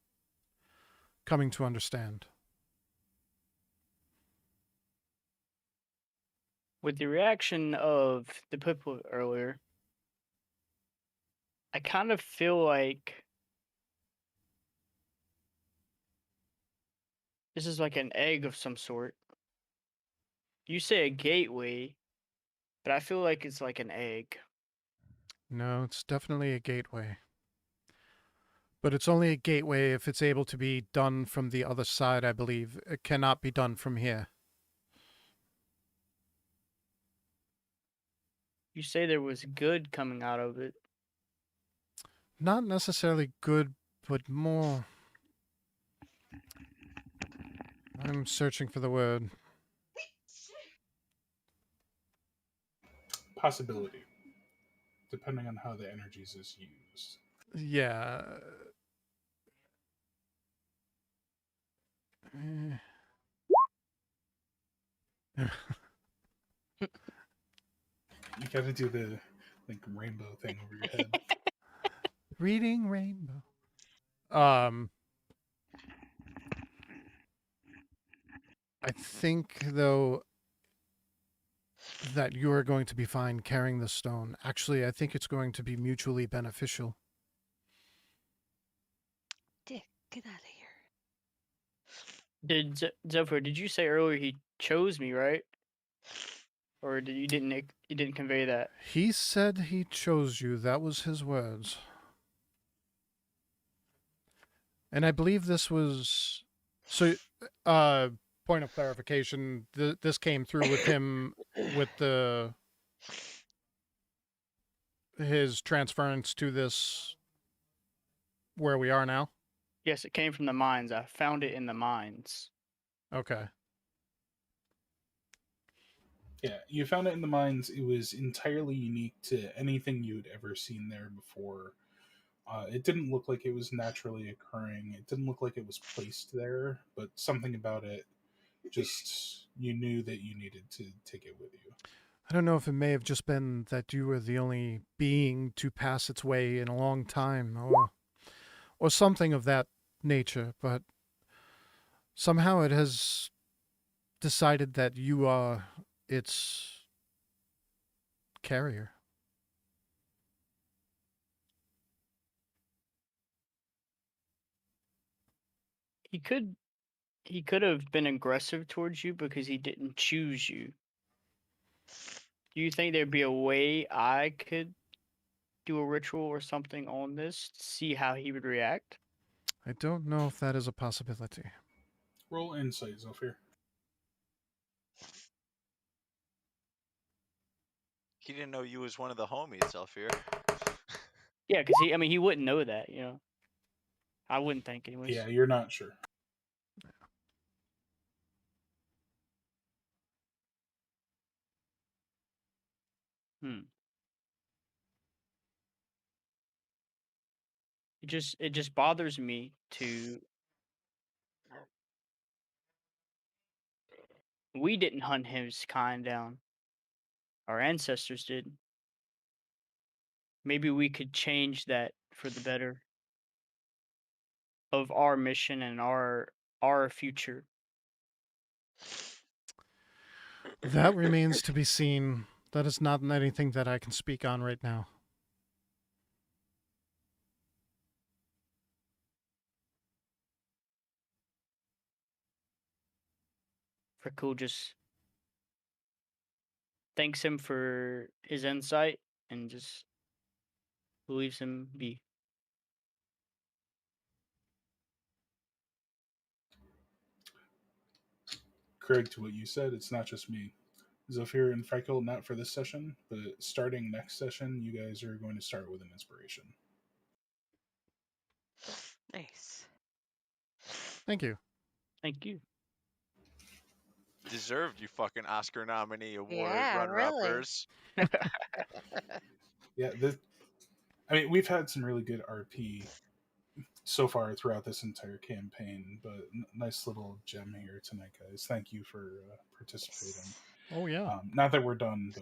coming to understand. With the reaction of the people earlier, I kind of feel like this is like an egg of some sort. You say a gateway, but I feel like it's like an egg. No, it's definitely a gateway. But it's only a gateway if it's able to be done from the other side, I believe. It cannot be done from here. You say there was good coming out of it. Not necessarily good, but more... I'm searching for the word. Possibility, depending on how the energies is used. Yeah. You got to do the like rainbow thing over your head. Reading rainbow. I think though that you are going to be fine carrying the stone. Actually, I think it's going to be mutually beneficial. Dick, get out of here. Did Zephyr? Did you say earlier he chose me, right? Or you didn't convey that? He said he chose you. That was his words. And I believe this was so. Point of clarification: this came through with him with his transference to this where we are now. Yes, it came from the mines. I found it in the mines. Okay. Yeah, you found it in the mines. It was entirely unique to anything you had ever seen there before. It didn't look like it was naturally occurring. It didn't look like it was placed there, but something about it just you knew that you needed to take it with you. I don't know if it may have just been that you were the only being to pass its way in a long time, or something of that nature, but somehow it has decided that you are its carrier. He could have been aggressive towards you because he didn't choose you. Do you think there'd be a way I could do a ritual or something on this to see how he would react? I don't know if that is a possibility. Roll insight, Zephyr. He didn't know you was one of the homies, Zephyr. Yeah, because he wouldn't know that, you know. I wouldn't think anyways. Yeah, you're not sure. Hmm. It just bothers me to. We didn't hunt his kind down. Our ancestors did. Maybe we could change that for the better of our mission and our future. That remains to be seen. That is not anything that I can speak on right now. Frickle just thanks him for his insight and just leaves him be. Craig, to what you said, it's not just me. Zephyr and Freckle, not for this session, but starting next session, you guys are going to start with an inspiration. Nice. Thank you. Thank you. Deserved, you fucking Oscar nominee award Yeah, really. runner-uppers. Yeah, we've had some really good RP so far throughout this entire campaign, but nice little gem here tonight, guys. Thank you for participating. Oh yeah. Not that we're done,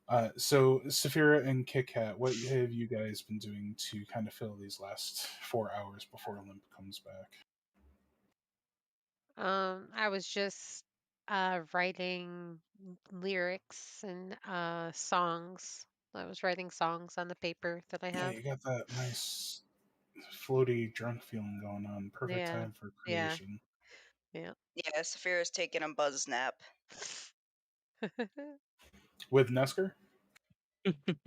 but so Saphira and Kit Kat, what have you guys been doing to kind of fill these last 4 hours before Olymp comes back? I was just writing lyrics and songs. I was writing songs on the paper that I Yeah, have. you got that nice floaty drunk feeling going on. Perfect Yeah. time for Yeah. creation. Yeah. Yeah, Saphira's taking a buzz nap. With Nesker,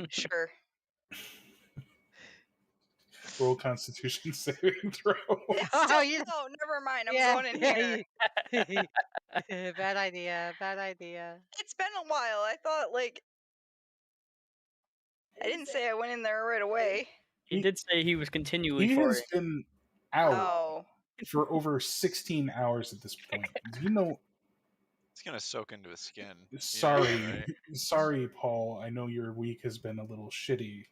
Sure. roll Constitution saving throw. It's Oh, still you. no, never mind. I'm Yeah. going in Yeah. here. Bad idea. Bad idea. It's been a while. I thought I didn't say I went in there right away. He did say he was continually He has farting. been out Oh. for over 16 hours at this point. Do you know? It's gonna soak into his skin. You know Sorry, that, right? sorry, Paul. I know your week has been a little shitty.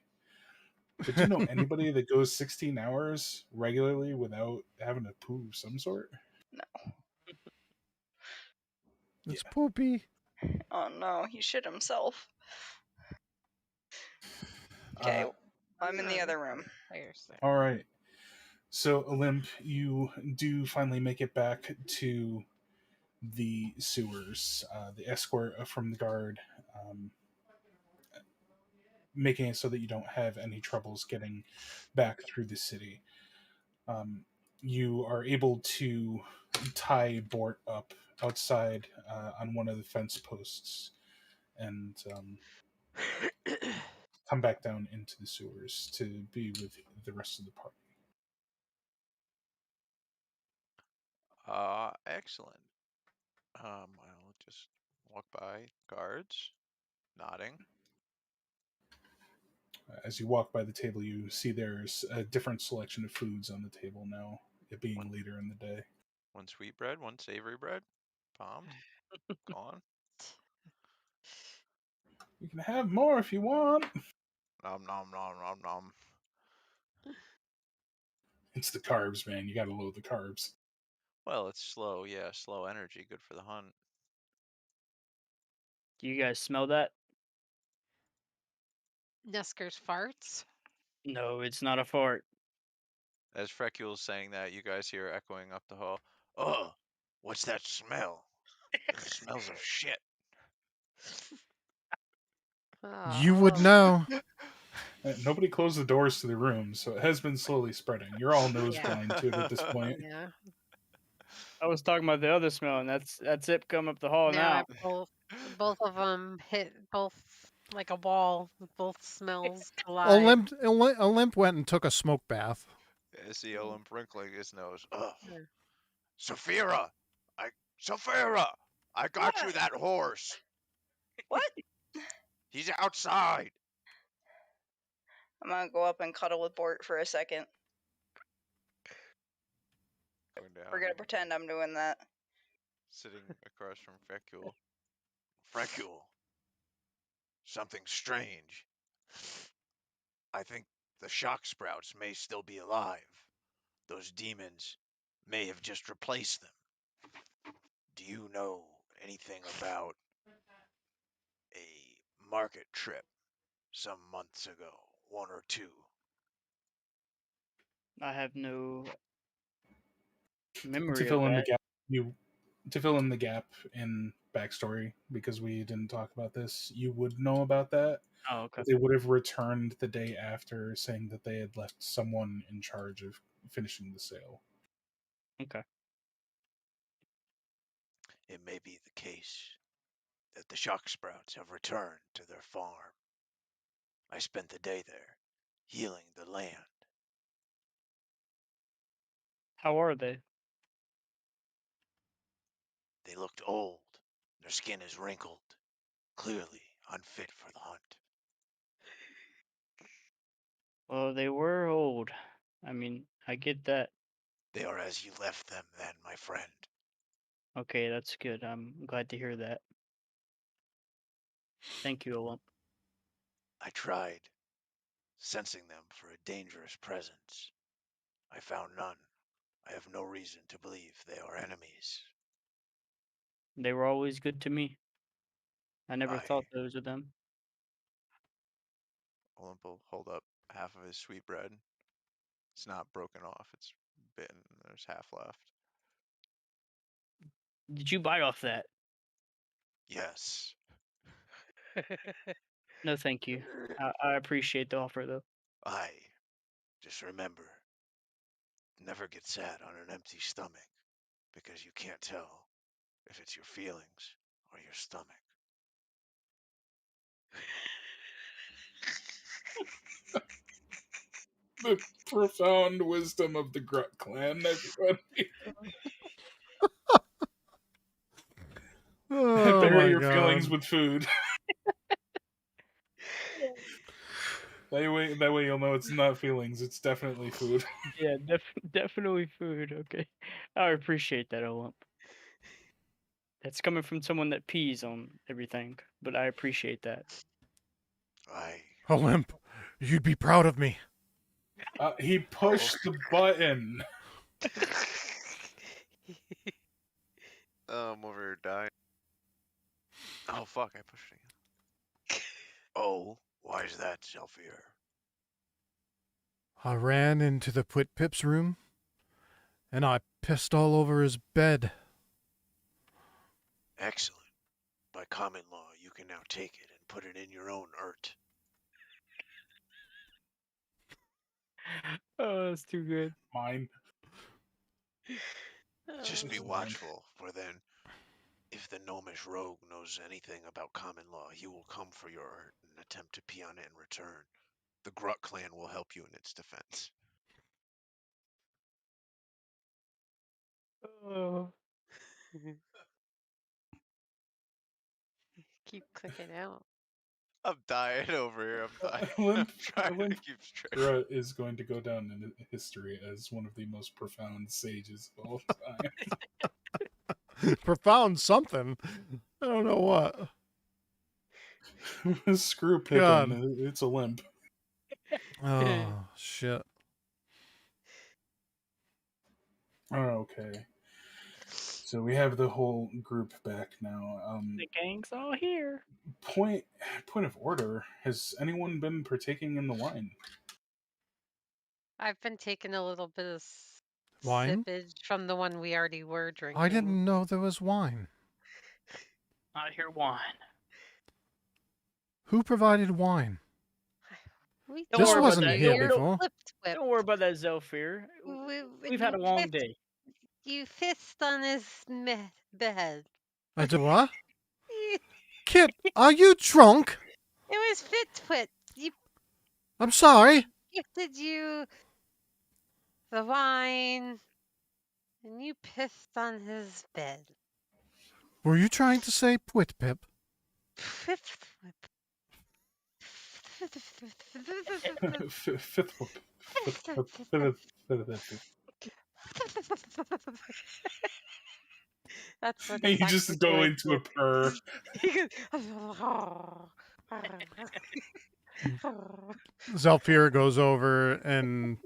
But do you know anybody that goes 16 hours regularly without having to poo of some sort? No. It's poopy. Oh no, he shit himself. Okay, I'm in the other room. All right. So, Olymp, you do finally make it back to the sewers. The escort from the guard, making it so that you don't have any troubles getting back through the city. You are able to tie Bort up outside on one of the fence posts and come back down into the sewers to be with the rest of the party. Excellent. I'll just walk by guards, nodding. As you walk by the table, you see there's a different selection of foods on the table now, it being One, later in the day. one sweet bread, one savory bread, bombed, gone. You can have more if you want. Nom nom nom nom nom. It's the carbs, man. You gotta load the carbs. Well, it's slow, yeah, slow energy, good for the hunt. Do you guys smell that? Nesker's farts. No, it's not a fart. As Frecule's saying that, you guys hear echoing up the hall. Oh, what's that smell? It smells of shit. You would know. Nobody closed the doors to the room, so it has been slowly spreading. You're all nose Yeah. blind to it at this point. Yeah. I was talking about the other smell, and that's it come up the hall now. Both of them hit both like a wall. Both smells collide. Olymp went and took a smoke bath. I see Olymp wrinkling his nose. Ugh. Yeah. Saphira! Saphira! I got you What? that horse. What? He's outside. I'm gonna go up and cuddle with Bort for a second. Going down, We're gonna pretend I'm doing that. sitting across from Frecule. Frecule. Something strange. I think the shock sprouts may still be alive. Those demons may have just replaced them. Do you know anything about a market trip some months ago, one or two? I have no To memory of fill in the that. gap, to fill in the gap in backstory, because we didn't talk about this, you would know about that. Oh, okay. But they would have returned the day after, saying that they had left someone in charge of finishing the sale. Okay. It may be the case that the shock sprouts have returned to their farm. I spent the day there, healing the land. How are they? They looked old. Their skin is wrinkled, clearly unfit for the hunt. Well, they were old. I mean, I get that. They are as you left them then, my friend. Okay, that's good. I'm glad to hear that. Thank you, Olymp. I tried, sensing them for a dangerous presence. I found none. I have no reason to believe they are enemies. They were always good to me. I never I thought those of them. Olymp will hold up half of his sweet bread. It's not broken off. It's bitten. There's half left. Did you bite off that? Yes. No, thank you. I appreciate the offer, though. I just remember, never get sad on an empty stomach, because you can't tell if it's your feelings or your stomach. The profound wisdom of the Grut clan, everybody. Oh Bury my your god. feelings with food. That way you'll know it's not feelings, it's definitely food. Yeah, definitely food. Okay, I appreciate that, Olymp. That's coming from someone that pees on everything, but I appreciate that. I Olymp, you'd be proud of me. He pushed the button. I'm over here dying. Oh fuck! I pushed it again. Oh, why is that, Zelfir? I ran into the Pip's room, and I pissed all over his bed. Excellent. By common law, you can now take it and put it in your own urt. Oh, that's too good. Mine. Just be It's mine. watchful, for then, if the gnomish rogue knows anything about common law, he will come for your urt and attempt to pee on it in return. The Grut clan will help you in its defense. Oh. Keep clicking out. I'm dying over here. I'm dying. Limp, I'm trying to Limp keep straight. Grut is going to go down in history as one of the most profound sages of all time. Profound something. I don't know what. Screw God. Pippin. It's a limp. Oh, shit. Okay. So we have the whole group back now. The gang's all here. Point of order. Has anyone been partaking in the wine? I've been taking a little bit of Wine? sippage from the one we already were drinking. I didn't know there was wine. I hear wine. Who provided wine? We Don't This worry about wasn't that. here Don't- before. Don't worry about that, Zelfir. We've had a long day. You pissed on his bed. I did what? Kit, are you drunk? It was Fitwit. You I'm sorry. gifted you the wine, and you pissed on his bed. Were you trying to say Pwit Pip? Fifth whoop. That's what And you it's just actually go going into a for. purr. Zelfir goes over and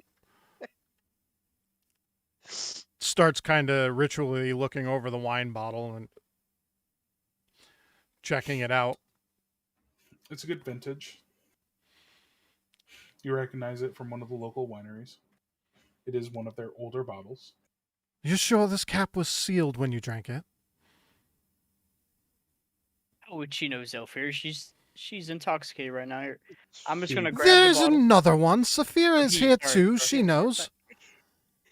starts kind of ritually looking over the wine bottle and checking it out. It's a good vintage. You recognize it from one of the local wineries. It is one of their older bottles. You sure this cap was sealed when you drank it? How would she know, Zelfir? She's intoxicated right now. I'm just gonna grab There's the bottle. another one. Saphira's He- here sorry, too. go She ahead. knows.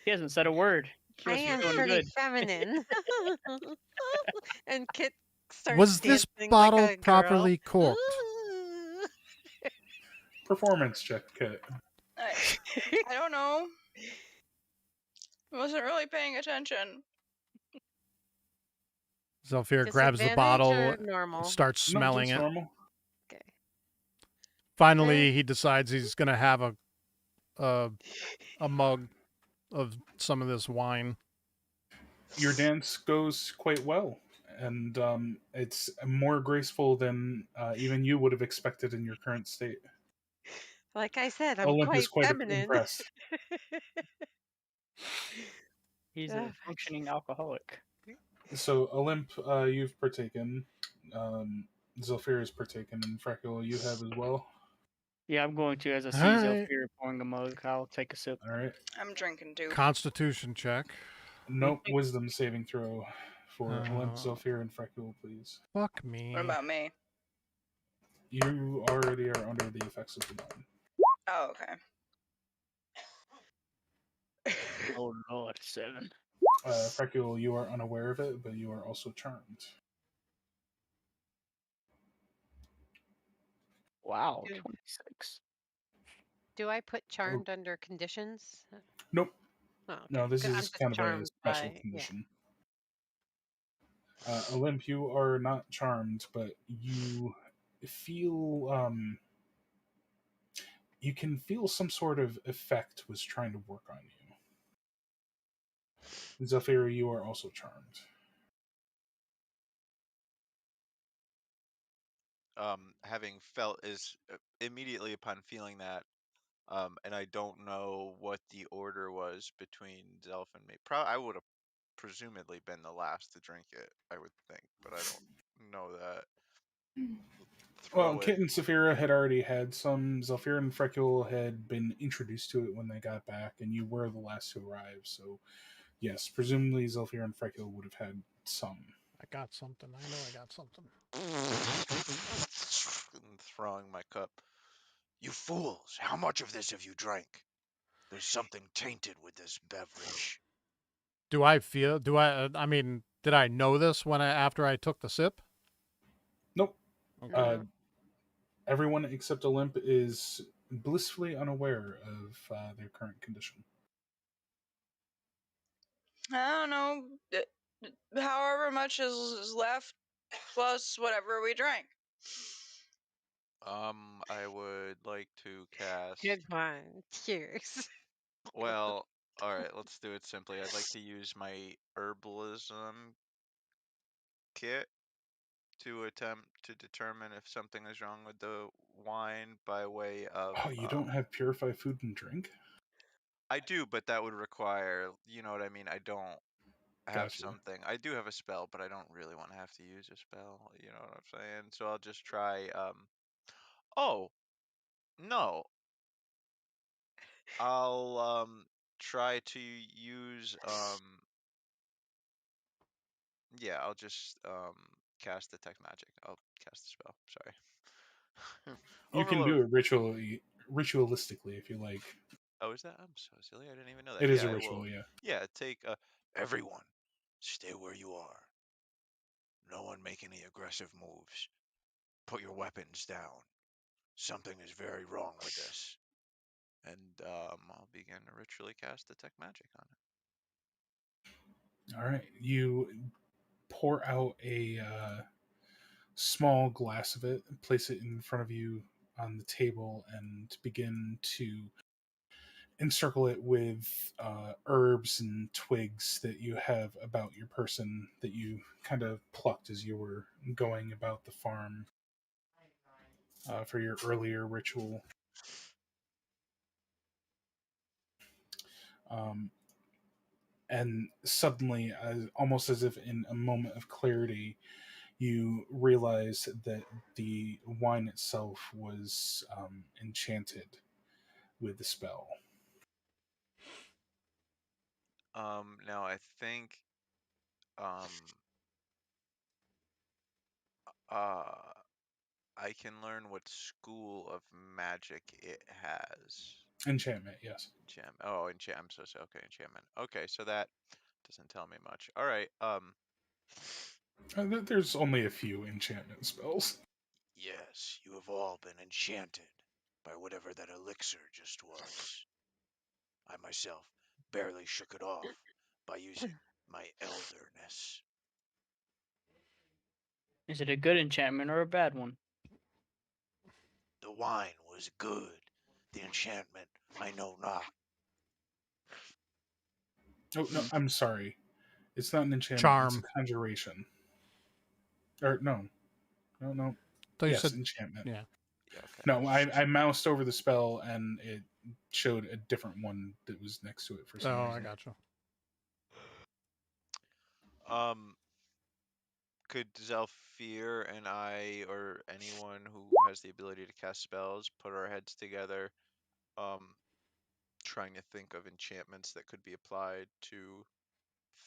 He hasn't said a word. He I must be am feeling pretty good. feminine. And Kit starts Was this dancing bottle like a properly girl. corked? Ooh. Performance check, Kit. I don't know. I wasn't really paying attention. Zelfir grabs the Disadvantage bottle, or normal? starts smelling No, it. just normal. Okay. Finally, he decides he's going to have a mug of some of this wine. Your dance goes quite well, and it's more graceful than even you would have expected in your current state. Like I said, I'm Olymp quite is quite feminine. impressed. He's Oh, a functioning alcoholic. So, Olymp, you've partaken. Zephyr has partaken, and Freckle, you have as well. Yeah, I'm going to. As I see Alright. Zelfir pouring a mug, I'll take a sip. All right. I'm drinking too. Constitution check. Nope. Wisdom saving throw for Olymp, Oh. Zephyr, and Freckle, please. Fuck me. What about me? You already are under the effects of the wine. Oh, okay. Oh Lord, 7. Freckle, you are unaware of it, but you are also charmed. Wow, Good. 26. Do I put charmed under conditions? Nope. Oh, okay. No, this Good, I'm is just kind of a charmed special by- condition. Olymp, you are not charmed, but you feel you can feel some sort of effect was trying to work on you. Zephyr, you are also charmed. Having felt is immediately upon feeling that, and I don't know what the order was between Zelf and me. I would have presumably been the last to drink it, I would think, but I don't know that. Well, Kit and Saphira had already had some. Zephyr and Freckle had been introduced to it when they got back, and you were the last to arrive. So, yes, presumably Zephyr and Freckle would have had some. I got something. I know I got something. And throwing my cup. You fools! How much of this have you drank? There's something tainted with this beverage. Do I feel? Do I? I mean, did I know this when after I took the sip? Nope. Okay. Everyone except Olymp is blissfully unaware of their current condition. I don't know. However much is left, plus whatever we drank. I would like to cast. Good one. Cheers. Well, all right, let's do it simply. I'd like to use my herbalism kit to attempt to determine if something is wrong with the wine by way of. Oh, you don't have purify food and drink? I do, but that would require, you know what I mean? I don't have Gotcha. something. I do have a spell, but I don't really want to have to use a spell. You know what I'm saying? So I'll just try. Oh no, I'll try to use Yeah, I'll just cast detect magic. I'll cast the spell. Sorry. You can Overload. do it ritualistically if you like. Oh, is that? I'm so silly. I didn't even know that. It is Yeah, a I will. ritual, yeah. Yeah, take. Everyone, stay where you are. No one make any aggressive moves. Put your weapons down. Something is very wrong with this. And I'll begin to ritually cast detect magic on it. All right. You pour out a small glass of it, place it in front of you on the table, and begin to encircle it with herbs and twigs that you have about your person that you kind of plucked as you were going about the farm for your earlier ritual. Um, and suddenly, almost as if in a moment of clarity, you realize that the wine itself was enchanted with the spell. Now I think um uh I can learn what school of magic it has. Enchantment, yes. Enchantment. Oh, enchant. So okay, enchantment. Okay, so that doesn't tell me much. All right. There's only a few enchantment spells. Yes, you have all been enchanted by whatever that elixir just was. I myself barely shook it off by using my elderness. Is it a good enchantment or a bad one? The wine was good. The enchantment I know not. Oh no, I'm sorry. It's not an enchantment. It's a Charm. conjuration. Or no. So you Yes, said, enchantment. yeah. Yeah. Okay. No, I moused over the spell and it showed a different one that was next to it for some Oh, I reason. got you. Um, could Zelfir and I, or anyone who has the ability to cast spells, put our heads together, um, trying to think of enchantments that could be applied to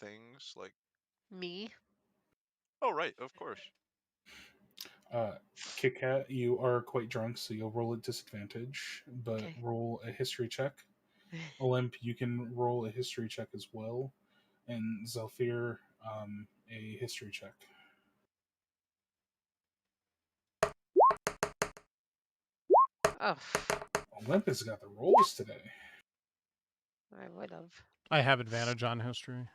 things like? Me. Oh, right, of course. Kit Kat, you are quite drunk, so you'll roll at disadvantage, but Okay. roll a history check. Olymp, you can roll a history check as well, and Zelfir, a history check. Oh, Olymp has got the rolls today. I would have. I have advantage on history.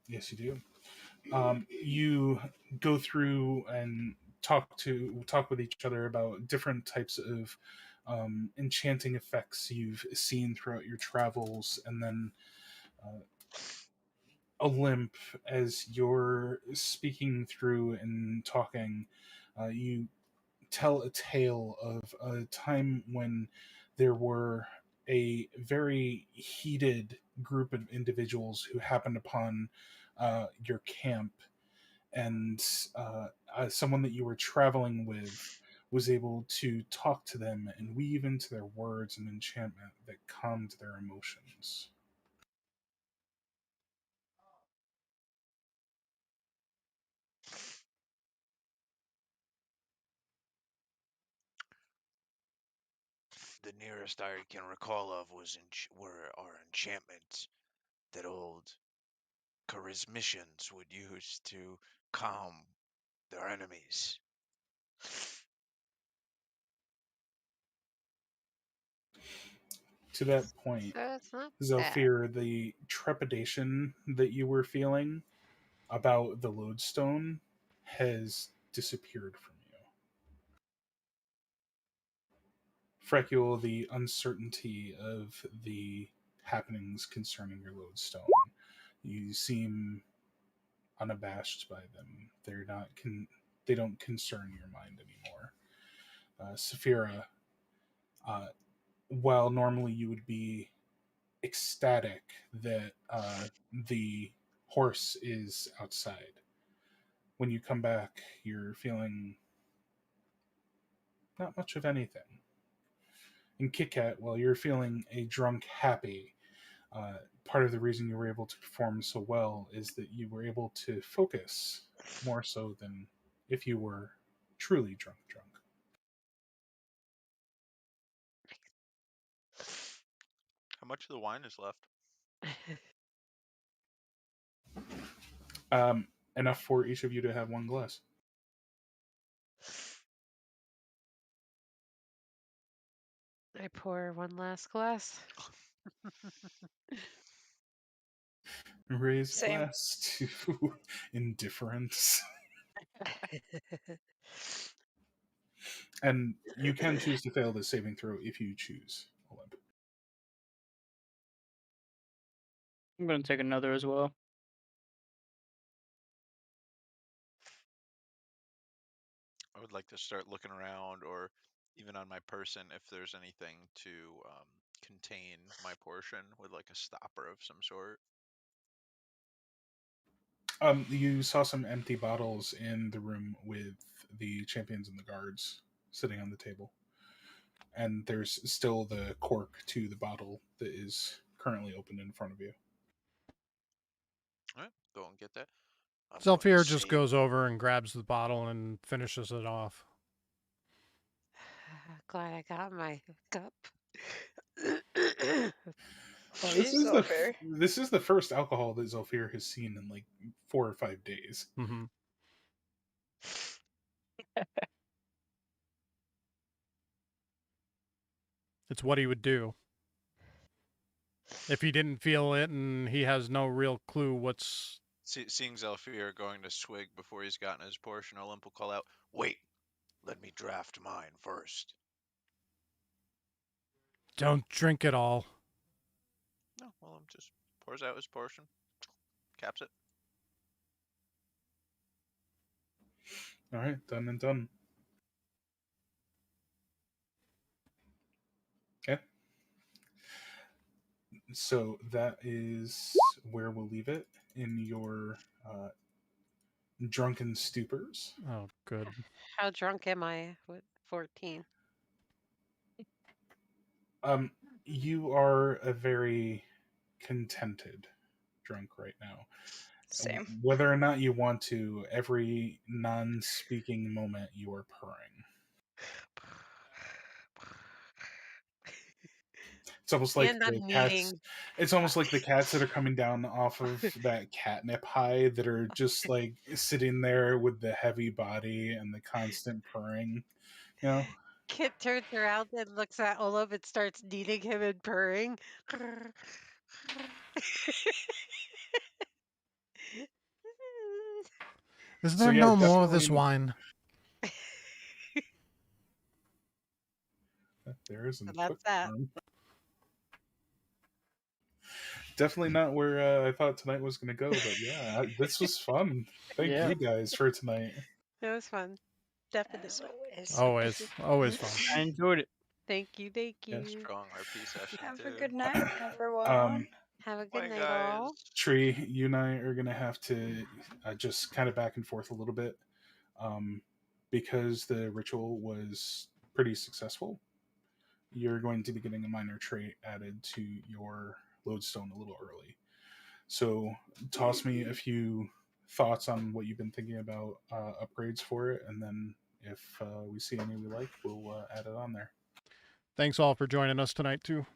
Yes, you do. You go through and talk with each other about different types of enchanting effects you've seen throughout your travels, and then Olymp, as you're speaking through and talking, you tell a tale of a time when there were a very heated group of individuals who happened upon your camp, and someone that you were traveling with was able to talk to them and weave into their words an enchantment that calmed their emotions. the nearest I can recall of were our enchantments that old charismicians would use to calm their enemies. To that point, So it's not bad. Zephyr, the trepidation that you were feeling about the lodestone has disappeared from you. Frecule, the uncertainty of the happenings concerning your lodestone, you seem unabashed by them. They don't concern your mind anymore. Saphira, uh, while normally you would be ecstatic that the horse is outside, when you come back, you're feeling not much of anything. And Kit Kat, while you're feeling a drunk happy, part of the reason you were able to perform so well is that you were able to focus more so than if you were truly drunk. How much of the wine is left? Enough for each of you to have one glass. I pour one last glass. Raise Same. glass to indifference. And you can choose to fail the saving throw if you choose, Olymp. I'm gonna take another as well. I would like to start looking around, or even on my person, if there's anything to contain my portion with like a stopper of some sort. You saw some empty bottles in the room with the champions and the guards sitting on the table. And there's still the cork to the bottle that is currently open in front of you. All right, go and get that. I'm going to Zephyr just save. goes over and grabs the bottle and finishes it off. Glad I got my cup. This She's is so fair. this is the first alcohol that Zephyr has seen in like 4 or 5 days. Mm-hmm. It's what he would do. If he didn't feel it and he has no real clue what's... Seeing Zelfir going to swig before he's gotten his portion, Olymp will call out, Wait, let me draft mine first. Don't drink it all. no, Olymp just pours out his portion, caps it. All right, done and done. Okay. So that is where we'll leave it in your drunken stupors. Oh, good. How drunk am I with 14? You are a very contented drunk right now. Same. Whether or not you want to, every non-speaking moment you are purring. It's almost like And the I'm cats. kneading. It's almost like the cats that are coming down off of that catnip high that are just like sitting there with the heavy body and the constant purring. You know, Kit turns around and looks at Olaf and starts kneading him and purring. Is so there yeah, no more of this definitely wine? there isn't a quick That's that. turn. Definitely not where I thought tonight was going to go, but yeah, this was fun. Thank Yeah. you guys for tonight. It was fun. As Definitely. always. Always fun. I enjoyed it. Thank you. Thank Yes. you. Strong RP session Have too. a good night, everyone. Have a good Bye, night, guys. all. Tree, you and I are going to have to just kind of back and forth a little bit because the ritual was pretty successful. You're going to be getting a minor trait added to your lodestone a little early. So toss me a few thoughts on what you've been thinking about upgrades for it, and then if we see any we like, we'll add it on there. Thanks all for joining us tonight, too.